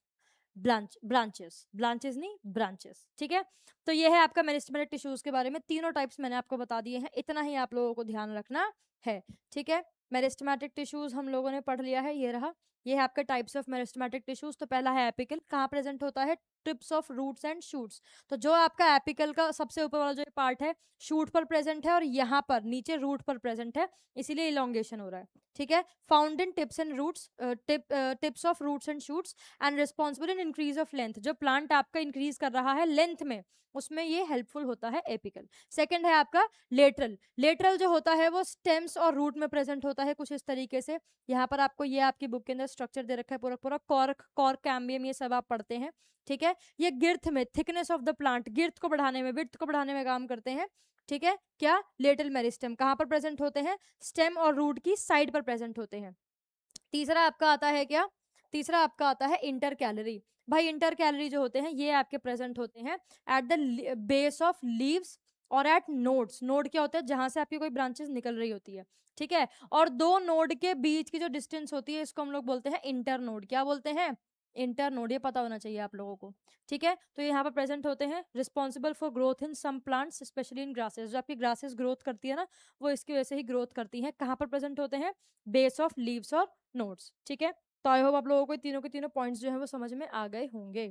branches, branches नहीं, ब्रांचेस। ठीक है, तो ये है आपका मेरिस्टेमेटिक टिश्यूज के बारे में। तीनों टाइप्स मैंने आपको बता दिए हैं, इतना ही आप लोगों को ध्यान रखना है। ठीक है, मेरिस्टेमेटिक टिश्यूज हम लोगों ने पढ़ लिया है, ये रहा, ये है आपके टाइप्स ऑफ मेरिस्टेमेटिक टिश्यूज। तो पहला है एपिकल, कहाँ प्रेजेंट होता है, tips of roots and shoots. तो जो आपका एपिकल का सबसे ऊपर वाला जो पार्ट है शूट पर प्रेजेंट है और यहाँ पर नीचे रूट पर प्रेजेंट है, इसीलिए इलोंगेशन हो रहा है, ठीक है। Found in tips and roots, tips of roots and shoots and responsible in increase of length. जो प्लांट आपका इंक्रीज कर रहा है लेंथ में, उसमें ये हेल्पफुल होता है एपिकल। सेकंड है आपका लेटरल। लेटरल जो होता है वो स्टेम्स और रूट में प्रेजेंट होता है कुछ इस तरीके से। यहाँ पर आपको ये आपकी बुक के अंदर स्ट्रक्चर दे रखा है पूरा पूरा, कॉर्क, कॉर्क कैम्बियम, ये सब आप पढ़ते हैं, ठीक है। ये गिर्थ में, थिकनेस ऑफ द प्लांट, गिर्थ को बढ़ाने में, विड्थ को बढ़ाने में काम करते हैं, ठीक है। क्या, लेटरल मेरिस्टेम। कहाँ पर प्रेजेंट होते हैं, स्टेम और रूट की साइड पर प्रेजेंट होते हैं। तीसरा आपका आता है क्या, तीसरा आपका आता है इंटर कैलरी। भाई इंटर कैलरी जो होते हैं ये आपके प्रेजेंट होते हैं at the base of leaves और एट नोड्स। नोड क्या होता है, जहां से आपकी कोई ब्रांचेस निकल रही होती है, ठीक है। और दो नोड के बीच की जो डिस्टेंस होती है इसको हम लोग बोलते हैं इंटर नोड। क्या बोलते हैं, इंटर नोड, ये पता होना चाहिए आप लोगों को, ठीक है। तो यहाँ पर प्रेजेंट होते हैं, responsible for growth in some plants specially in grasses. जो आपकी ग्रासेस ग्रोथ करती है ना, वो इसकी वजह से ही ग्रोथ करती है। कहाँ पर प्रेजेंट होते हैं, बेस ऑफ लीव्स और नोट्स, ठीक है। तो आई होप आप लोगों को तीनों के तीनों पॉइंट्स जो है वो समझ में आ गए होंगे।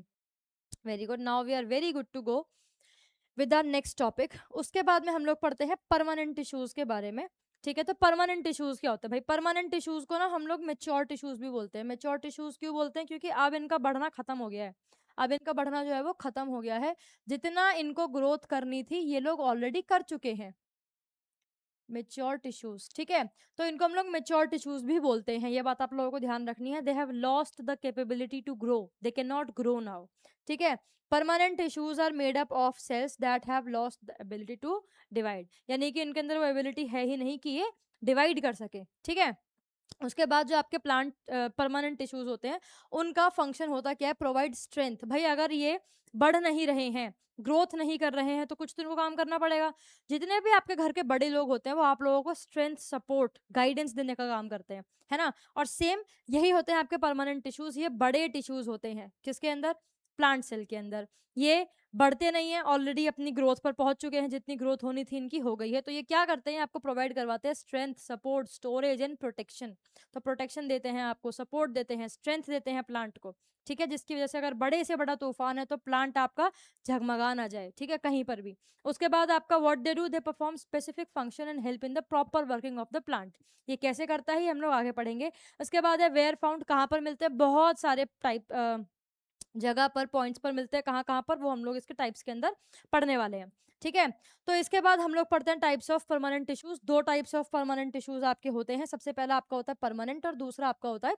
Very good, now we are very good to go with our next topic. उसके बाद में हम लोग पढ़ते हैं परमानेंट टिश्यूज के बारे में, ठीक है। तो परमानेंट टिश्यूज क्या होता है भाई, परमानेंट टिश्यूज को ना हम लोग मेच्योर टिश्यूज भी बोलते हैं। मेच्योर टिश्यूज क्यों बोलते हैं, क्योंकि अब इनका बढ़ना खत्म हो गया है, अब इनका बढ़ना जो है वो खत्म हो गया है। जितना इनको ग्रोथ करनी थी ये लोग ऑलरेडी कर चुके हैं, मेच्योर टिश्यूज, ठीक है। तो इनको हम लोग मेच्योर टिश्यूज भी बोलते हैं, ये बात आप लोगों को ध्यान रखनी है। They have lost the capability to grow, they can not grow now, ठीक है। Permanent tissues are made up of cells that have lost the ability to divide, यानी कि इनके अंदर वो एबिलिटी है ही नहीं कि ये डिवाइड कर सके, ठीक है। उसके बाद जो आपके प्लांट परमानेंट टिश्यूज होते हैं उनका फंक्शन होता क्या है, प्रोवाइड स्ट्रेंथ। भाई अगर ये बढ़ नहीं रहे हैं, ग्रोथ नहीं कर रहे हैं, तो कुछ तो इनको काम करना पड़ेगा। जितने भी आपके घर के बड़े लोग होते हैं वो आप लोगों को स्ट्रेंथ, सपोर्ट, गाइडेंस देने का काम करते हैं, है ना। और सेम यही होते हैं आपके परमानेंट टिश्यूज। ये बड़े टिश्यूज होते हैं किसके अंदर, प्लांट सेल के अंदर। ये बढ़ते नहीं है, ऑलरेडी अपनी ग्रोथ पर पहुंच चुके हैं, जितनी ग्रोथ होनी थी इनकी हो गई है। तो ये क्या करते हैं, आपको प्रोवाइड करवाते हैं strength, support, storage and protection. तो प्रोटेक्शन देते हैं आपको, सपोर्ट देते हैं, स्ट्रेंथ देते हैं प्लांट को, ठीक है। जिसकी वजह से अगर बड़े से बड़ा तूफान है तो प्लांट आपका झगमगा ना जाए, ठीक है, कहीं पर भी। उसके बाद आपका what they do, they perform specific function and help in the proper working of the plant. ये कैसे करता है ये हम लोग आगे पढ़ेंगे। उसके बाद है वेयर फाउंड, कहाँ पर मिलते हैं, बहुत सारे टाइप जगह पर, पॉइंट्स पर मिलते हैं, कहाँ कहाँ पर, वो हम लोग इसके टाइप्स के अंदर पढ़ने वाले हैं, ठीक है। तो इसके बाद हम लोग पढ़ते हैं टाइप्स ऑफ परमानेंट टिश्यूज। दो टाइप्स ऑफ परमानेंट टिश्यूज आपके होते हैं। सबसे पहला आपका होता है परमानेंट और दूसरा आपका होता है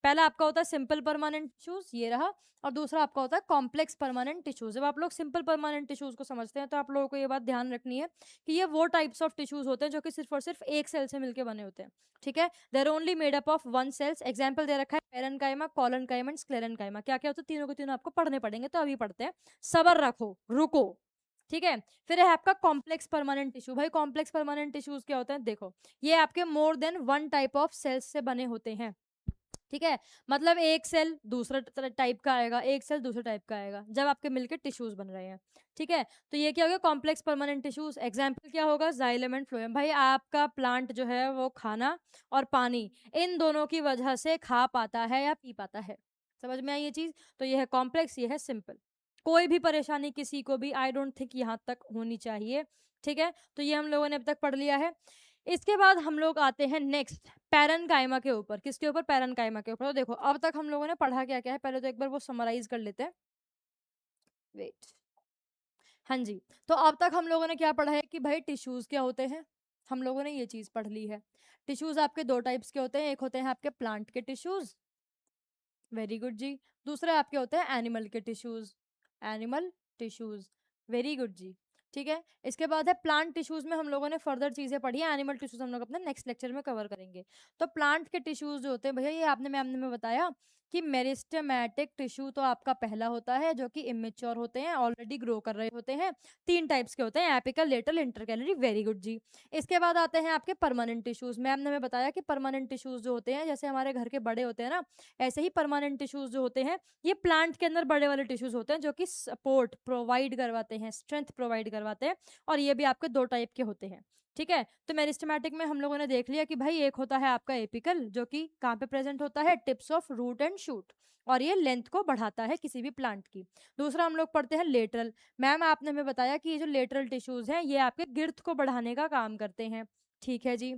पहला आपका होता है सिंपल परमानेंट टिश्यूज, ये रहा, और दूसरा आपका होता है कॉम्प्लेक्स परमानेंट टिश्यूज। जब आप लोग सिंपल परमानेंट टिश्यूज को समझते हैं तो आप लोगों को ये बात ध्यान रखनी है कि ये वो टाइप्स ऑफ टिश्यूज होते हैं जो कि सिर्फ और सिर्फ एक सेल से मिलकर बने होते हैं, ठीक है। There only made up of one cells. Example दे रखा है पेरेन्काइमा, कॉलनकाइमा एंड स्क्लेरेन्काइमा। क्या क्या होता है, तीनों के तीनों आपको पढ़ने पड़ेंगे, तो अभी पढ़ते हैं, सबर रखो, रुको, ठीक है। फिर है आपका कॉम्प्लेक्स परमानेंट टिश्यू। भाई कॉम्प्लेक्स परमानेंट टिश्यूज क्या होते हैं, देखो ये आपके more than one type of cells से बने होते हैं, ठीक है। मतलब एक सेल दूसरा टाइप का आएगा, एक सेल दूसरे टाइप का आएगा, जब आपके मिलकर टिश्यूज बन रहे हैं, ठीक है। तो ये क्या हो गया, कॉम्प्लेक्स परमानेंट टिश्यूज। एग्जांपल क्या होगा, जाइलम एंड फ्लोएम। भाई आपका प्लांट जो है वो खाना और पानी, इन दोनों की वजह से खा पाता है या पी पाता है। समझ में आई ये चीज। तो ये है कॉम्प्लेक्स, ये है सिंपल। कोई भी परेशानी किसी को भी आई डोंट थिंक यहाँ तक होनी चाहिए, ठीक है। तो ये हम लोगों ने अब तक पढ़ लिया है। इसके बाद हम लोग आते हैं नेक्स्ट पैरेन्काइमा के ऊपर। किसके ऊपर, पैरेन्काइमा के ऊपर। तो देखो अब तक हम लोगों ने पढ़ा क्या क्या है, पहले तो एक बार वो समराइज कर लेते हैं, वेट। हाँ जी, तो अब तक हम लोगों ने क्या पढ़ा है कि भाई टिश्यूज क्या होते हैं, हम लोगों ने ये चीज पढ़ ली है। टिश्यूज आपके दो टाइप्स के होते हैं, एक होते हैं आपके प्लांट के टिश्यूज, वेरी गुड जी। दूसरे आपके होते हैं एनिमल के tissues, animal tissues, very good जी, ठीक है। इसके बाद है प्लांट टिश्यूज में हम लोगों ने फर्दर चीजें पढ़ी है, एनिमल टिश्यूज हम लोग अपने नेक्स्ट लेक्चर में कवर करेंगे। तो प्लांट के टिश्यूज जो होते हैं भैया, ये आपने मैम ने बताया कि मेरिस्टेमेटिक टिश्यू तो आपका पहला होता है जो कि इमेच्योर होते हैं, ऑलरेडी ग्रो कर रहे होते हैं। तीन टाइप्स के होते हैं, apical, lateral, intercalary, very good जी। इसके बाद आते हैं आपके परमानेंट टिश्यूज। मैम ने हमें बताया कि परमानेंट टिश्यूज जो होते हैं जैसे हमारे घर के बड़े होते हैं ना, ऐसे ही परमानेंट टिश्यूज जो होते हैं ये प्लांट के अंदर बड़े वाले टिश्यूज होते हैं जो कि सपोर्ट प्रोवाइड करवाते हैं, स्ट्रेंथ प्रोवाइड करवाते हैं। और ये भी आपके दो टाइप के होते हैं, ठीक है। तो मेरिस्टेमेटिक में हम लोगों ने देख लिया कि भाई एक होता है आपका एपिकल, जो कि कहाँ पे प्रेजेंट होता है, tips of root and shoot, और ये लेंथ को बढ़ाता है किसी भी प्लांट की। दूसरा हम लोग पढ़ते हैं लेटरल। मैम आपने हमें बताया कि ये जो लेटरल टिश्यूज हैं ये आपके गिर्थ को बढ़ाने का काम करते हैं। ठीक है जी।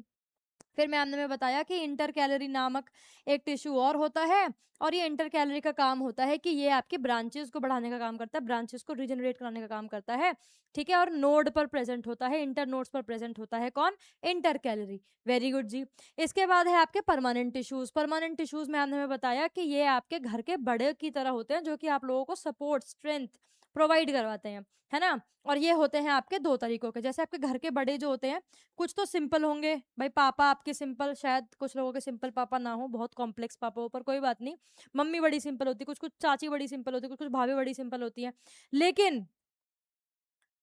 फिर मैम ने हमें बताया कि इंटर कैलोरी नामक एक टिश्यू और होता है, और ये इंटर कैलोरी का काम होता है कि ये आपके ब्रांचेस को बढ़ाने का काम करता है, ब्रांचेस को रिजनरेट कराने का काम करता है। ठीक है। और नोड पर प्रेजेंट होता है, इंटर नोड्स पर प्रेजेंट होता है कौन, इंटर कैलोरी। वेरी गुड जी। इसके बाद है आपके परमानेंट टिश्यूज। परमानेंट टिश्यूज में हमने हमें बताया कि ये आपके घर के बड़े की तरह होते हैं, जो कि आप लोगों को सपोर्ट स्ट्रेंथ प्रोवाइड करवाते हैं, है ना। और ये होते हैं आपके दो तरीकों के, जैसे आपके घर के बड़े जो होते हैं, कुछ तो सिंपल होंगे भाई, पापा आपके सिंपल, शायद कुछ लोगों के सिंपल पापा ना हो, बहुत कॉम्प्लेक्स पापा हो, पर कोई बात नहीं। मम्मी बड़ी सिंपल होती है, कुछ कुछ चाची बड़ी सिंपल होती है, कुछ कुछ भाभी बड़ी सिंपल होती है। लेकिन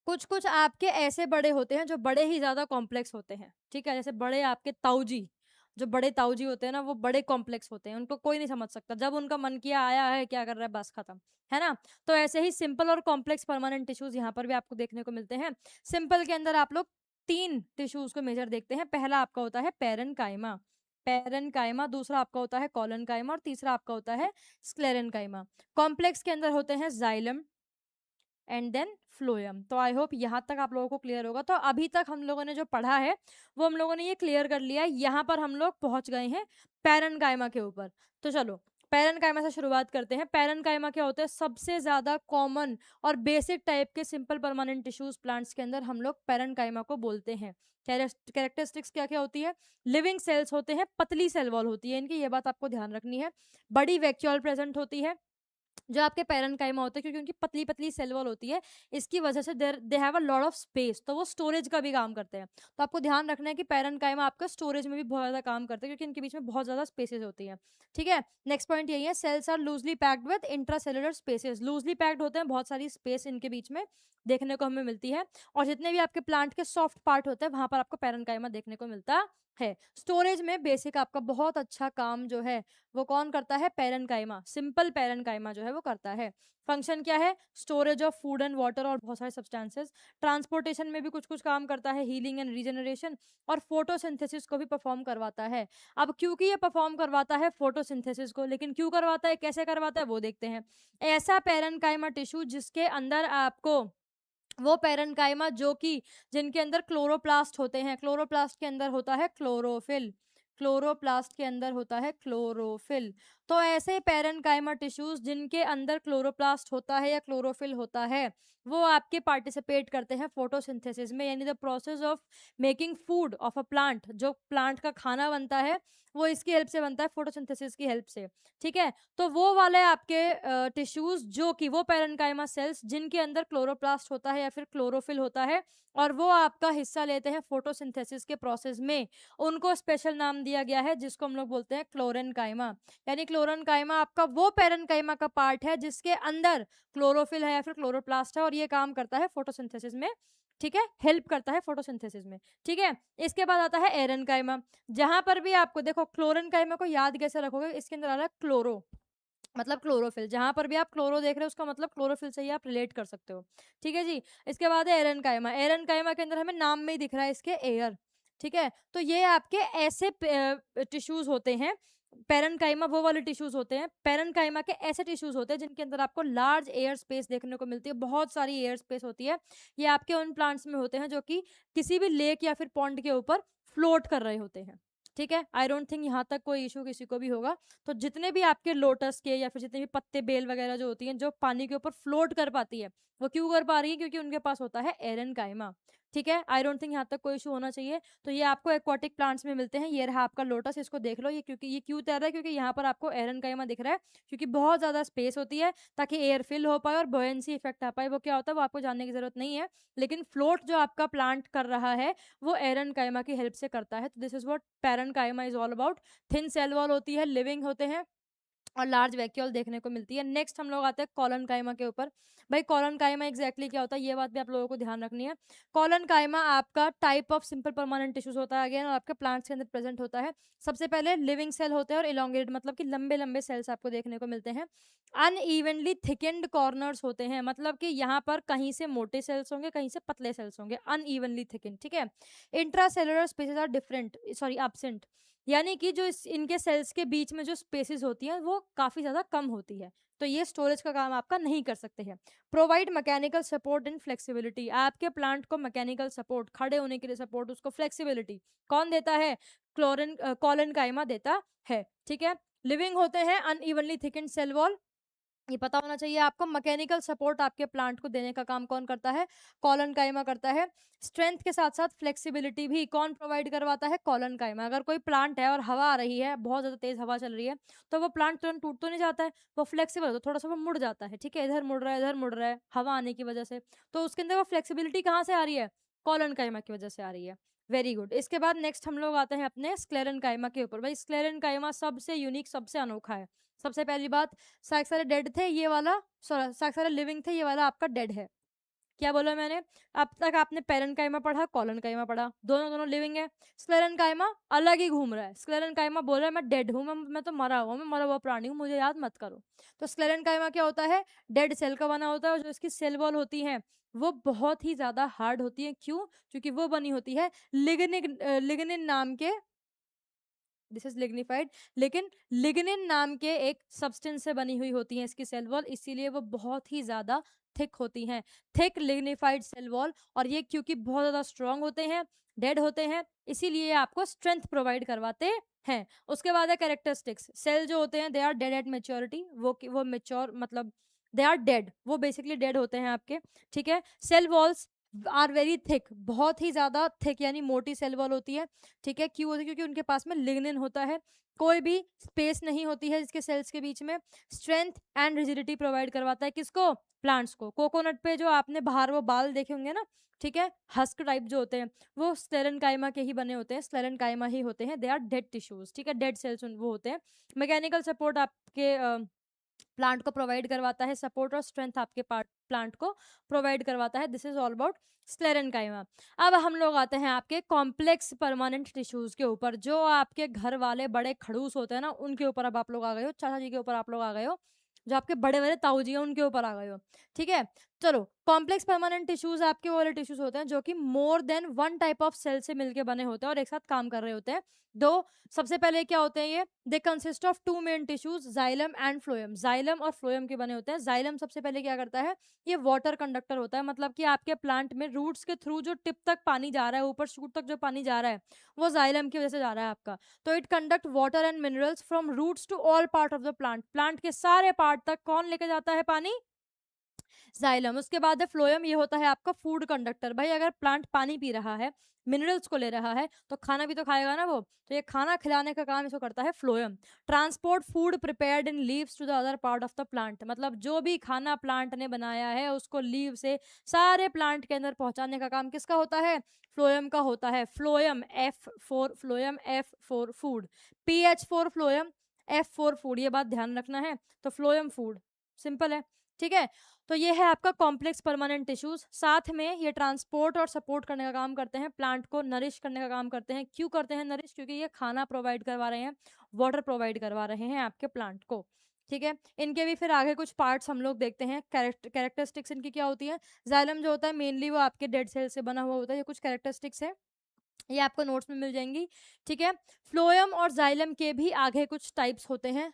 कुछ कुछ आपके ऐसे बड़े होते हैं जो बड़े ही ज्यादा कॉम्प्लेक्स होते हैं। ठीक है। जैसे बड़े आपके ताऊजी, जो बड़े ताऊजी होते हैं ना, वो बड़े कॉम्प्लेक्स होते हैं, उनको कोई नहीं समझ सकता, जब उनका मन किया आया है, क्या कर रहा है, बस खत्म, है ना। तो ऐसे ही सिंपल और कॉम्प्लेक्स परमानेंट टिश्यूज यहाँ पर भी आपको देखने को मिलते हैं। सिंपल के अंदर आप लोग तीन टिश्यूज को मेजर देखते हैं। पहला आपका होता है पेरेन्काइमा, पेरेन्काइमा, दूसरा आपका होता है कोलेनकाइमा, और तीसरा आपका होता है स्क्लेरेन्काइमा। कॉम्प्लेक्स के अंदर होते हैं जाइलम एंड देन फ्लोएम। तो आई होप यहाँ तक आप लोगों को क्लियर होगा। तो अभी तक हम लोगों ने जो पढ़ा है वो हम लोगों ने ये क्लियर कर लिया है। यहाँ पर हम लोग पहुंच गए हैं पैरेन्काइमा के ऊपर। तो चलो पैरेन्काइमा से शुरुआत करते हैं। पैरेन्काइमा क्या होता है, सबसे ज्यादा कॉमन और बेसिक टाइप के सिंपल परमानेंट टिश्यूज प्लांट्स के अंदर हम लोग पैरेन्काइमा को बोलते हैं। कैरेक्टरिस्टिक्स क्या क्या होती है, लिविंग सेल्स होते हैं, पतली सेल वॉल होती है इनकी, ये बात आपको ध्यान रखनी है। बड़ी वैक्यूल प्रेजेंट होती है जो आपके पैरेन्काइमा होते हैं, क्योंकि उनकी पतली पतली सेल वॉल होती है, इसकी वजह से they have a lot of space, तो वो स्टोरेज का भी काम करते हैं। तो आपको ध्यान रखना है कि पैरेन्काइमा आपका स्टोरेज में भी बहुत ज्यादा काम करते हैं, क्योंकि इनके बीच में बहुत ज्यादा स्पेसेस होती हैं। ठीक है। नेक्स्ट पॉइंट यही है, cells are loosely packed with intracellular spaces. Loosely packed होते हैं, बहुत सारी स्पेस इनके बीच में देखने को हमें मिलती है, और जितने भी आपके प्लांट के सॉफ्ट पार्ट होते हैं वहां पर आपको पैरेन्काइमा देखने को मिलता है। स्टोरेज में बेसिक आपका बहुत अच्छा काम जो है वो कौन करता है, पैरेन्काइमा, सिंपल पैरेन्काइमा जो है वो करता है। फंक्शन क्या है, storage of food and water और बहुत सारे सब्सटेंसेस। ट्रांसपोर्टेशन में भी कुछ कुछ काम करता है, हीलिंग एंड रीजनरेशन, और फोटोसिंथेसिस को भी परफॉर्म करवाता है। अब क्योंकि ये परफॉर्म करवाता है फोटोसिंथेसिस को, लेकिन क्यों करवाता है, कैसे करवाता है, वो देखते हैं। ऐसा पैरेन्काइमा टिश्यू जिसके अंदर आपको वो पैरेन्काइमा जो कि जिनके अंदर क्लोरोप्लास्ट होते हैं, क्लोरोप्लास्ट के अंदर होता है क्लोरोफिल, क्लोरोप्लास्ट के अंदर होता है क्लोरोफिल। तो ऐसे पैरेन्काइमा टिश्यूज जिनके अंदर क्लोरोप्लास्ट होता है या क्लोरोफिल होता है, वो आपके पार्टिसिपेट करते हैं फोटोसिंथेसिस में, यानी the process of making food of a plant. जो प्लांट का खाना बनता है वो इसकी हेल्प से बनता है, फोटोसिंथेसिस की हेल्प से। ठीक है। तो वो वाले आपके टिश्यूज जो कि वो पैरेन्काइमा सेल्स जिनके अंदर क्लोरोप्लास्ट होता है या फिर क्लोरोफिल होता है, और वो आपका हिस्सा लेते हैं फोटोसिंथेसिस के प्रोसेस में, उनको स्पेशल नाम दिया गया है जिसको हम लोग बोलते हैं क्लोरेन्काइमा। यानी क्लोरेन्काइमा आपका वो पैरेन्काइमा का पार्ट है जिसके अंदर क्लोरोफिल है या फिर क्लोरोप्लास्ट है, और ये काम करता है फोटोसिंथेसिस में। ठीक है, हेल्प करता है फोटोसिंथेसिस में। ठीक है। इसके बाद आता है एरेन्काइमा। जहां पर भी आपको देखो, क्लोरेन्काइमा को याद कैसे रखोगे, इसके अंदर आ रहा है क्लोरो, मतलब क्लोरोफिल, जहां पर भी आप क्लोरो देख रहे हो उसका मतलब क्लोरोफिल से ही आप रिलेट कर सकते हो। ठीक है जी। इसके बाद है एरेन्काइमा। एरेन्काइमा के अंदर हमें नाम में ही दिख रहा है इसके एयर। ठीक है। तो ये आपके ऐसे टिश्यूज होते हैं, पैरेन्काइमा वो वाले टिश्यूज होते हैं, पैरेन्काइमा के ऐसे टिश्यूज होते हैं जिनके अंदर आपको लार्ज एयर स्पेस देखने को मिलती है, बहुत सारी एयर स्पेस होती है। ये आपके उन प्लांट्स में होते हैं जो कि किसी भी लेक या फिर पॉन्ड के ऊपर फ्लोट कर रहे होते हैं। ठीक है। आई डोंट थिंक यहाँ तक कोई इशू किसी को भी होगा। तो जितने भी आपके लोटस के या फिर जितने भी पत्ते बेल वगैरह जो होती हैं जो पानी के ऊपर फ्लोट कर पाती है, वो क्यों कर पा रही है, क्योंकि उनके पास होता है एरेन्काइमा। ठीक है। आई डोंट थिंक यहाँ तक कोई इशू होना चाहिए। तो ये आपको एक्वाटिक प्लांट्स में मिलते हैं। ये रहा आपका लोटस, इसको देख लो, ये क्योंकि ये क्यों तैर रहा है, क्योंकि यहाँ पर आपको एरेन्काइमा दिख रहा है, क्योंकि बहुत ज्यादा स्पेस होती है ताकि एयर फिल हो पाए और बोयेंसी इफेक्ट आ पाए। वो क्या होता है वो आपको जानने की जरूरत नहीं है, लेकिन फ्लोट जो आपका प्लांट कर रहा है वो एरेन्काइमा की हेल्प से करता है। तो this is what parenchyma is all about. Thin cell wall होती है, लिविंग होते हैं, और लार्ज वैक्यूल देखने को मिलती है। नेक्स्ट हम लोग आते हैं कॉलनकाइमा के ऊपर। भाई कॉलनकाइमा एग्जैक्टली क्या होता है, ये बात भी आप लोगों को ध्यान रखनी है। कॉलनकाइमा आपका type of simple permanent tissues होता है अगेन, और आपके प्लांट्स के अंदर प्रेजेंट होता है। सबसे पहले लिविंग सेल होते हैं और इलोंगेटेड मतलब कि लंबे लंबे सेल्स आपको देखने को मिलते हैं। अनइवनली थिकेंड कॉर्नर्स होते हैं, मतलब कि यहाँ पर कहीं से मोटे सेल्स होंगे, कहीं से पतले सेल्स होंगे, अनइवनली थिकेंड, ठीक है। Intracellular spaces are different, sorry absent, यानी कि जो इनके सेल्स के बीच में जो स्पेसेस होती हैं वो काफी ज्यादा कम होती है, तो ये स्टोरेज का काम आपका नहीं कर सकते हैं। Provide mechanical support and flexibility, आपके प्लांट को मैकेनिकल सपोर्ट, खड़े होने के लिए सपोर्ट, उसको फ्लेक्सिबिलिटी कौन देता है, क्लोरिन कॉलन काइमा देता है, ठीक है। लिविंग होते हैं, अनइवनली थिकन सेल वॉल, ये पता होना चाहिए आपको। मैकेनिकल सपोर्ट आपके प्लांट को देने का काम कौन करता है, कॉलन काइमा करता है। स्ट्रेंथ के साथ साथ फ्लेक्सिबिलिटी भी कौन प्रोवाइड करवाता है, कॉलन काइमा। अगर कोई प्लांट है और हवा आ रही है, बहुत ज्यादा तेज हवा चल रही है, तो वो प्लांट तुरंत टूट तो नहीं जाता है, वो फ्लेक्सिबल, तो थोड़ा सा वो मुड़ जाता है, ठीक है, इधर मुड़ रहा है, इधर मुड़ रहा है हवा आने की वजह से, तो उसके अंदर वो फ्लेक्सिबिलिटी कहाँ से आ रही है, कॉलन काइमा की वजह से आ रही है। Very good. इसके बाद नेक्स्ट हम लोग आते हैं अपने स्क्लेरन काइमा के ऊपर। भाई स्क्लेरन काइमा सबसे यूनिक, सबसे अनोखा है। सबसे पहली बात, सारे डेड थे, ये वाला सारे लिविंग थे, ये वाला आपका डेड है। क्या बोला मैंने, अब तक आपने पेरन काइमा पढ़ा, कॉलन काइमा पढ़ा, दोनों दोनों लिविंग है। स्क्लेरन काइमा अलग ही घूम रहा है, स्क्लेरन काइमा बोल रहा है मैं डेड हूँ, मैं तो मरा हुआ, मैं मरा हुआ प्राणी हूँ, मुझे याद मत करो। तो स्क्लेरन काइमा क्या होता है, डेड सेल का बना होता है, और जो इसकी सेल वॉल होती है वो बहुत ही ज्यादा हार्ड होती है। क्यों, क्योंकि वो बनी होती है लिग्निन लिग्निन नाम के, दिस इज लिग्निफाइड, लेकिन लिग्निन नाम के एक सब्सटेंस से बनी हुई होती है इसकी सेल वॉल, इसीलिए वो बहुत ही ज्यादा थिक होती हैं, थिक लिग्निफाइड सेल वॉल। और ये क्योंकि बहुत ज्यादा स्ट्रांग होते हैं, डेड होते हैं, इसीलिए आपको स्ट्रेंथ प्रोवाइड करवाते हैं। उसके बाद है कैरेक्टरिस्टिक्स, सेल जो होते हैं they are dead at maturity, वो मेच्योर मतलब दे आर डेड, वो बेसिकली डेड होते हैं आपके, ठीक है। Cell walls are very thick, बहुत ही ज्यादा थिक यानी मोटी सेल वॉल होती है, ठीक है। क्यों होती है, क्योंकि उनके पास में लिग्निन होता है, कोई भी स्पेस नहीं होती है इसके सेल्स के बीच में। स्ट्रेंथ एंड रिजिडिटी प्रोवाइड करवाता है किसको, प्लांट्स को। कोकोनट पे जो आपने बाहर वो बाल देखे होंगे ना, ठीक है, हस्क टाइप जो होते हैं, वो स्क्लेरन काइमा के ही बने होते हैं, स्क्लेरन काइमा ही होते हैं, दे आर डेड टिश्यूज, ठीक है, डेड सेल्स वो होते हैं। मैकेनिकल सपोर्ट आपके प्लांट को प्रोवाइड करवाता है, सपोर्ट और स्ट्रेंथ आपके प्लांट को प्रोवाइड करवाता है। This is all about sclerenchyma. अब हम लोग आते हैं आपके कॉम्प्लेक्स परमानेंट टिश्यूज के ऊपर, जो आपके घर वाले बड़े खड़ूस होते हैं ना, उनके ऊपर अब आप लोग आ गए हो, चाचा जी के ऊपर आप लोग आ गए हो, जो आपके बड़े बड़े ताऊ जी हैं उनके ऊपर आ गए हो, ठीक है। चलो, कॉम्प्लेक्स परमानेंट टिश्यूज आपके वाले टिश्यूज होते हैं जो कि more than one type of cell से मिलके बने होते हैं और एक साथ काम कर रहे होते हैं। दो, सबसे पहले क्या होते हैं ये, they consist of two main tissues, xylem and phloem, xylem और फ्लोएम के बने होते हैं। जाइलम सबसे पहले क्या करता है, ये वाटर कंडक्टर होता है, मतलब कि आपके प्लांट में रूट्स के थ्रू जो टिप तक पानी जा रहा है, ऊपर शूट तक जो पानी जा रहा है, वो जाइलम की वजह से जा रहा है आपका। तो it conduct water and minerals from roots to all part of the plant, plant के सारे पार्ट तक कौन लेके जाता है पानी, जाइलम। उसके बाद है फ्लोएम, ये होता है आपका फूड कंडक्टर। भाई अगर प्लांट पानी पी रहा है, मिनरल्स को ले रहा है, तो खाना भी तो खाएगा ना वो, तो ये खाना खिलाने का काम इसको करता है phloem. Transport food prepared in leaves to the other part of the plant, मतलब जो भी खाना प्लांट ने बनाया है उसको लीव से सारे प्लांट के अंदर पहुंचाने का काम किसका होता है, फ्लोएम का होता है। Phloem F4 phloem, F4 food, PH4 phloem, F4 food, ये बात ध्यान रखना है। तो फ्लोएम फूड, सिंपल है, ठीक है। तो ये है आपका कॉम्प्लेक्स परमानेंट टिश्यूज। साथ में ये ट्रांसपोर्ट और सपोर्ट करने का काम करते हैं, प्लांट को नरिश करने का काम करते हैं। क्यों करते हैं नरिश, क्योंकि ये खाना प्रोवाइड करवा रहे हैं, वाटर प्रोवाइड करवा रहे हैं आपके प्लांट को, ठीक है। इनके भी फिर आगे कुछ पार्ट्स हम लोग देखते हैं, कैरेक्टरिस्टिक्स इनकी क्या होती है। जाइलम जो होता है मेनली वो आपके डेड सेल से बना हुआ होता है, ये कुछ कैरेक्टरिस्टिक्स है, ये आपको नोट्स में मिल जाएंगी, ठीक है। फ्लोएम और जाइलम के भी आगे कुछ टाइप्स होते हैं।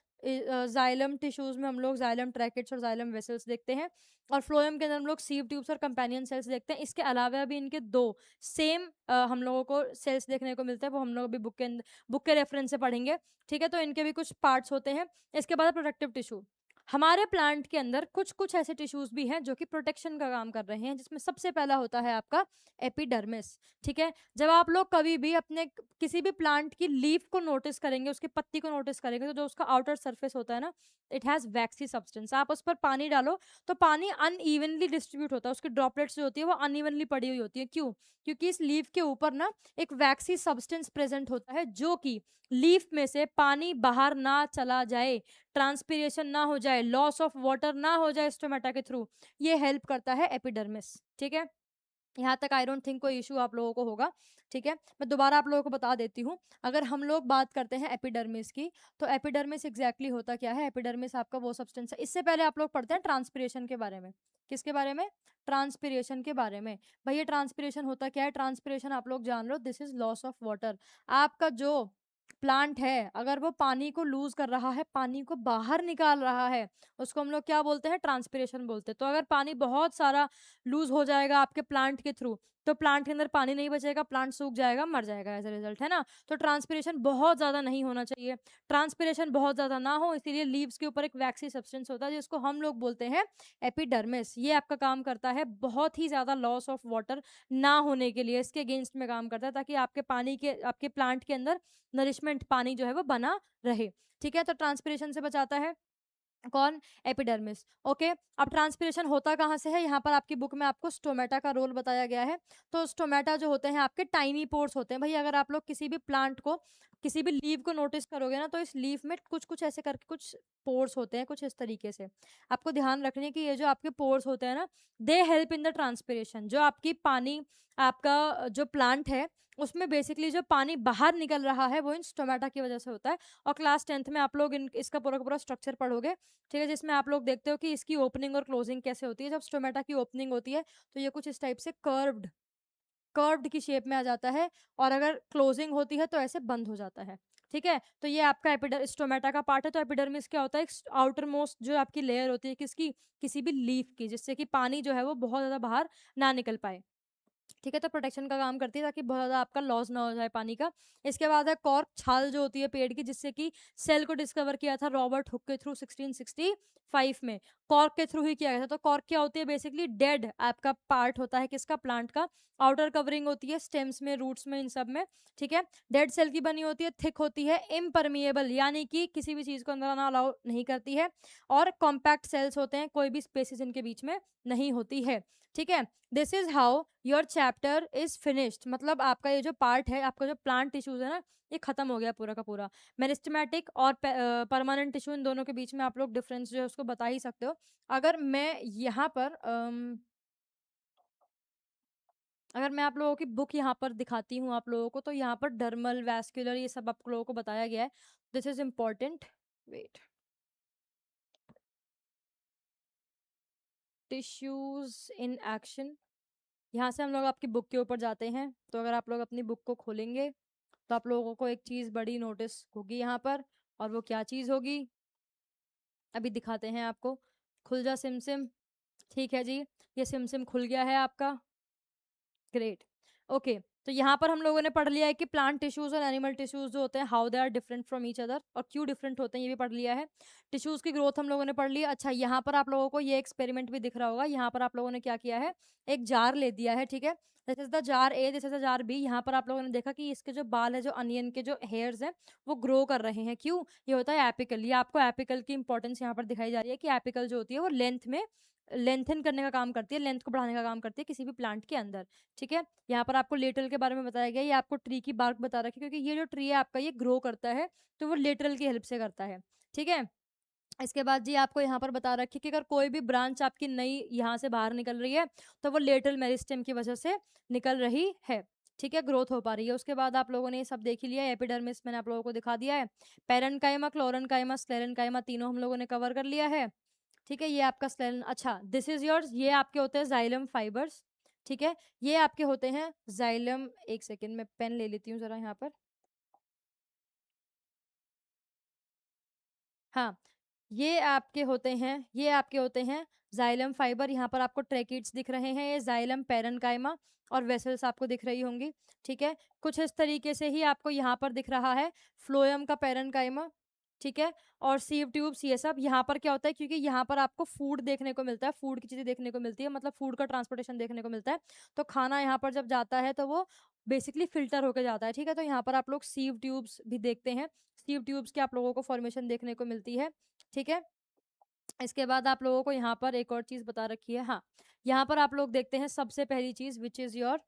जाइलम टिश्यूज में हम लोग जाइलम ट्रैकेट्स और जाइलम वेसल्स देखते हैं, और फ्लोएम के अंदर हम लोग सीव ट्यूब्स और कंपेनियन सेल्स देखते हैं। इसके अलावा भी इनके दो सेम हम लोगों को सेल्स देखने को मिलते हैं, वो हम लोग अभी बुक के रेफरेंस से पढ़ेंगे, ठीक है। तो इनके भी कुछ पार्ट्स होते हैं। इसके बाद प्रोटेक्टिव टिश्यू, हमारे प्लांट के अंदर कुछ कुछ ऐसे टिश्यूज भी हैं जो कि प्रोटेक्शन का काम कर रहे हैं, जिसमें सबसे पहला होता है आपका एपिडर्मिस, ठीक है। जब आप लोग कभी भी अपने किसी भी प्लांट की लीफ को नोटिस करेंगे, उसकी पत्ती को नोटिस करेंगे, तो जो उसका आउटर सरफेस होता है ना, इट हैज वैक्सी सब्सटेंस। आप उस पर पानी डालो तो पानी अनइवनली डिस्ट्रीब्यूट होता है, उसकी ड्रॉपलेट्स जो होती है वो अनइवनली पड़ी हुई होती है। क्यों, क्योंकि इस लीफ के ऊपर ना एक वैक्सी सब्सटेंस प्रेजेंट होता है, जो कि लीफ में से पानी बाहर ना चला जाए, ट्रांसपीरेशन ना हो जाए, लॉस ऑफ वाटर ना हो जाए स्टोमेटा के थ्रू, ये हेल्प करता है एपिडर्मिस। ठीक है, यहाँ तक आई डोंट थिंक कोई इशू आप लोगों को होगा। ठीक है, मैं दोबारा आप लोगों को बता देती हूँ। अगर हम लोग बात करते हैं एपिडर्मिस की, तो एपिडर्मिस एग्जैक्टली होता क्या है? एपिडर्मिस आपका वो सब्सटेंस है, इससे पहले आप लोग पढ़ते हैं ट्रांसपिरेशन के बारे में। किसके बारे में? ट्रांसपिरेशन के बारे में। भैया ट्रांसपिरेशन होता क्या है? ट्रांसपिरेशन आप लोग जान लो, this is loss of water. आपका जो प्लांट है अगर वो पानी को लूज कर रहा है, पानी को बाहर निकाल रहा है, उसको हम लोग क्या बोलते हैं? ट्रांसपिरेशन बोलते हैं। तो अगर पानी बहुत सारा लूज हो जाएगा आपके प्लांट के थ्रू, तो प्लांट के अंदर पानी नहीं बचेगा, प्लांट सूख जाएगा, मर जाएगा एज अ रिजल्ट, है ना? तो ट्रांसपिरेशन बहुत ज्यादा नहीं होना चाहिए। ट्रांसपिरेशन बहुत ज्यादा ना हो, इसीलिए लीव्स के ऊपर एक वैक्सी सब्सटेंस होता है जिसको हम लोग बोलते हैं एपिडर्मिस। ये आपका काम करता है बहुत ही ज्यादा लॉस ऑफ वाटर ना होने के लिए, इसके अगेंस्ट में काम करता है, ताकि आपके पानी के, आपके प्लांट के अंदर नरिशमेंट, पानी जो है वो बना रहे। ठीक है, तो ट्रांसपिरेशन से बचाता है कौन? एपिडर्मिस। ओके, अब ट्रांसपिरेशन होता कहाँ से है? यहाँ पर आपकी बुक में आपको स्टोमेटा का रोल बताया गया है। तो स्टोमेटा जो होते हैं आपके टाइनी पोर्स होते हैं। भाई अगर आप लोग किसी भी प्लांट को, किसी भी लीव को नोटिस करोगे ना, तो इस लीव में कुछ कुछ ऐसे करके कुछ पोर्स होते हैं, कुछ इस तरीके से। आपको ध्यान रखने की, ये जो आपके पोर्स होते हैं ना, दे हेल्प इन द ट्रांसपिरेशन। जो आपकी पानी, आपका जो प्लांट है उसमें बेसिकली जो पानी बाहर निकल रहा है वो इन स्टोमेटा की वजह से होता है। और क्लास 10th में आप लोग इसका पूरा का पूरा स्ट्रक्चर पढ़ोगे। ठीक है, जिसमें आप लोग देखते हो कि इसकी ओपनिंग और क्लोजिंग कैसे होती है। जब स्टोमेटा की ओपनिंग होती है तो ये कुछ इस टाइप से कर्व्ड कर्व्ड की शेप में आ जाता है, और अगर क्लोजिंग होती है तो ऐसे बंद हो जाता है। ठीक है, तो ये आपका स्टोमेटा का पार्ट है। तो एपिडर्मिस क्या होता है? आउटर मोस्ट जो आपकी लेयर होती है किसकी? किसी भी लीफ की, जिससे कि पानी जो है वो बहुत ज्यादा बाहर ना निकल पाए। ठीक है, तो प्रोटेक्शन का काम करती है, ताकि बहुत ज़्यादा आपका लॉस ना हो जाए पानी का। इसके बाद है कॉर्क, छाल जो होती है पेड़ की, जिससे कि सेल को डिस्कवर किया था रॉबर्ट हुक के थ्रू 1665 में। कॉर्क के थ्रू ही किया गया था। तो कॉर्क क्या होती है? बेसिकली डेड आपका पार्ट होता है किसका? प्लांट का। आउटर कवरिंग होती है स्टेम्स में, रूट्स में, इन सब में। ठीक है, डेड सेल की बनी होती है, थिक होती है, इम्परमिएबल यानी कि किसी भी चीज को अंदर आना अलाउ नहीं करती है, और कॉम्पैक्ट सेल्स होते हैं, कोई भी स्पेसिस इनके बीच में नहीं होती है। ठीक है, this is how your chapter is finished. मतलब आपका ये जो पार्ट है, आपका जो प्लांट टिश्यूज है ना, ये खत्म हो गया पूरा का पूरा। मेरिस्टेमेटिक और परमानेंट टिश्यू, इन दोनों के बीच में आप लोग डिफरेंस जो है उसको बता ही सकते हो। अगर मैं यहाँ पर अगर मैं आप लोगों की बुक यहाँ पर दिखाती हूँ आप लोगों को, तो यहाँ पर डर्मल, वैस्कुलर, ये सब आप लोगों को बताया गया है। This is important. Wait, tissues in action. यहाँ से हम लोग आपकी बुक के ऊपर जाते हैं। तो अगर आप लोग अपनी बुक को खोलेंगे तो आप लोगों को एक चीज बड़ी नोटिस होगी यहाँ पर, और वो क्या चीज होगी अभी दिखाते हैं आपको। खुल जा सिमसिम। ठीक है जी, ये सिमसिम खुल गया है आपका। ग्रेट। ओके, तो यहाँ पर हम लोगों ने पढ़ लिया है कि प्लांट टिश्यूज और एनिमल टिश्यूज जो होते हैं, how they are different from each other, और क्यों डिफरेंट होते हैं ये भी पढ़ लिया है। टिश्यूज की ग्रोथ हम लोगों ने पढ़ लिया। अच्छा, यहाँ पर आप लोगों को ये एक्सपेरिमेंट भी दिख रहा होगा। यहाँ पर आप लोगों ने क्या किया है? एक जार ले दिया है। ठीक है, this is the jar A, this is the jar B. यहाँ पर आप लोगों ने देखा कि इसके जो बाल है, जो अनियन के जो हेयर्स हैं, वो ग्रो कर रहे हैं। क्यों? ये होता है एपिकल। ये आपको एपिकल की इंपॉर्टेंस यहाँ पर दिखाई जा रही है कि एपिकल जो होती है वो लेंथ में, लेंथन करने का काम करती है, लेंथ को बढ़ाने का काम करती है किसी भी प्लांट के अंदर। ठीक है, यहाँ पर आपको लेटरल के बारे में बताया गया। ये आपको ट्री की बार्क बता रखी है, क्योंकि ये जो ट्री है आपका, ये ग्रो करता है तो वो लेटरल की हेल्प से करता है। ठीक है, इसके बाद जी आपको यहाँ पर बता रखी कि अगर कोई भी ब्रांच आपकी नई यहाँ से बाहर निकल रही है, तो वो लेटरल मेरिस्टेम की वजह से निकल रही है। ठीक है, ग्रोथ हो पा रही है। उसके बाद आप लोगों ने ये सब देख ही लिया है। एपिडर्मिस मैंने आप लोगों को दिखा दिया है। पेरेन्काइमा, क्लोरेन्काइमा, स्क्लेरेन्काइमा, तीनों हम लोगों ने कवर कर लिया है। ठीक है, ये आपका स्लेरन। अच्छा, दिस इज योर्स, ये आपके होते हैं जाइलम फाइबर्स। ठीक है, ये आपके होते हैं जाइलम। एक सेकेंड, मैं पेन ले लेती हूँ जरा यहाँ पर। हाँ, ये आपके होते हैं जाइलम फाइबर। यहाँ पर आपको ट्रेकिड्स दिख रहे हैं, ये जाइलम पेरेन्काइमा, और वेसल्स आपको दिख रही होंगी। ठीक है, कुछ इस तरीके से ही आपको यहाँ पर दिख रहा है फ्लोएम का पेरेन्काइमा। ठीक है, और सीव ट्यूब्स, ये सब यहाँ पर क्या होता है, क्योंकि यहाँ पर आपको फूड देखने को मिलता है, फूड की चीजें देखने को मिलती है, मतलब फूड का ट्रांसपोर्टेशन देखने को मिलता है। तो खाना यहाँ पर जब जाता है तो वो बेसिकली फिल्टर होकर जाता है। ठीक है, तो यहाँ पर आप लोग सीव ट्यूब्स भी देखते हैं। स्टीव ट्यूब्स की आप लोगों को फॉर्मेशन देखने को मिलती है। ठीक है, इसके बाद आप लोगों को यहाँ पर एक और चीज बता रखी है। हाँ, यहाँ पर आप लोग देखते हैं सबसे पहली चीज, विच इज योर,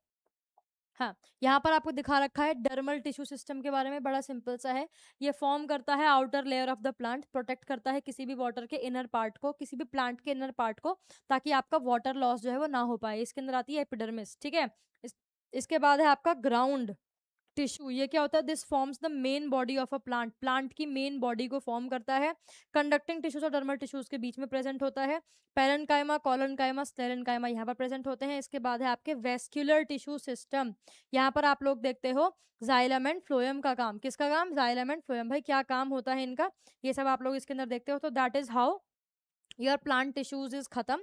हाँ, यहाँ पर आपको दिखा रखा है डर्मल टिश्यू सिस्टम के बारे में, बड़ा सिंपल सा है। ये फॉर्म करता है outer layer of the plant, protect करता है किसी भी वाटर के इनर पार्ट को, किसी भी प्लांट के इनर पार्ट को, ताकि आपका वाटर लॉस जो है वो ना हो पाए। इसके अंदर आती है एपिडर्मिस, ठीक है। इस, इसके बाद है आपका ग्राउंड टिश्यू। ये क्या होता है? This forms the main body of a plant, plant की मेन बॉडी को फॉर्म करता है। कंडक्टिंग टिश्यूज और डर्मल टिश्यूज के बीच में प्रेजेंट होता है। पेरेन्काइमा, कॉलनकाइमा, स्क्लेरेन्काइमा यहाँ पर प्रेजेंट होते हैं। इसके बाद है आपके वेस्क्यूलर टिश्यू सिस्टम। यहाँ पर आप लोग देखते हो जाइलम एंड फ्लोएम का काम। किसका काम? Xylem and phloem. भाई क्या काम होता है इनका, ये सब आप लोग इसके अंदर देखते हो। तो that is how your plant tissues is खत्म।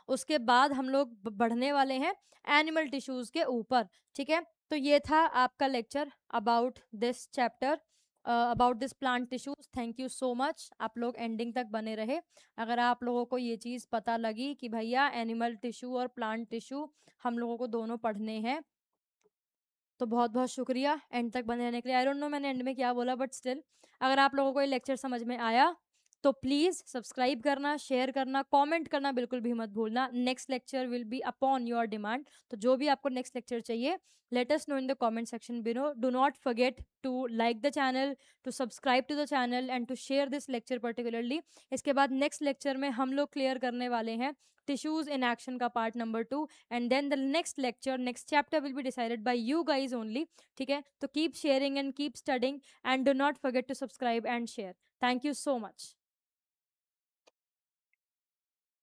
उसके बाद हम लोग बढ़ने वाले हैं एनिमल टिश्यूज के ऊपर, ठीक है। तो ये था आपका lecture about this chapter, about this plant tissues. Thank you so much, आप लोग एंडिंग तक बने रहे। अगर आप लोगों को ये चीज़ पता लगी कि भैया एनिमल टिश्यू और प्लांट टिश्यू हम लोगों को दोनों पढ़ने हैं, तो बहुत बहुत शुक्रिया एंड तक बने रहने के लिए। आई डोंट नो मैंने एंड में क्या बोला, बट स्टिल अगर आप लोगों को ये लेक्चर समझ में आया तो प्लीज़ सब्सक्राइब करना, शेयर करना, कमेंट करना बिल्कुल भी मत भूलना। Next lecture will be upon your demand. तो जो भी आपको नेक्स्ट लेक्चर चाहिए, let us know in the comment section below. Do not forget to like the channel, to subscribe to the channel and to share this lecture particularly. इसके बाद next lecture में हम लोग क्लियर करने वाले हैं tissues in action का part number 2, and then the next lecture, next chapter will be decided by you guys only, ठीक है। तो keep sharing and keep studying and do not forget to subscribe and share. Thank you so much.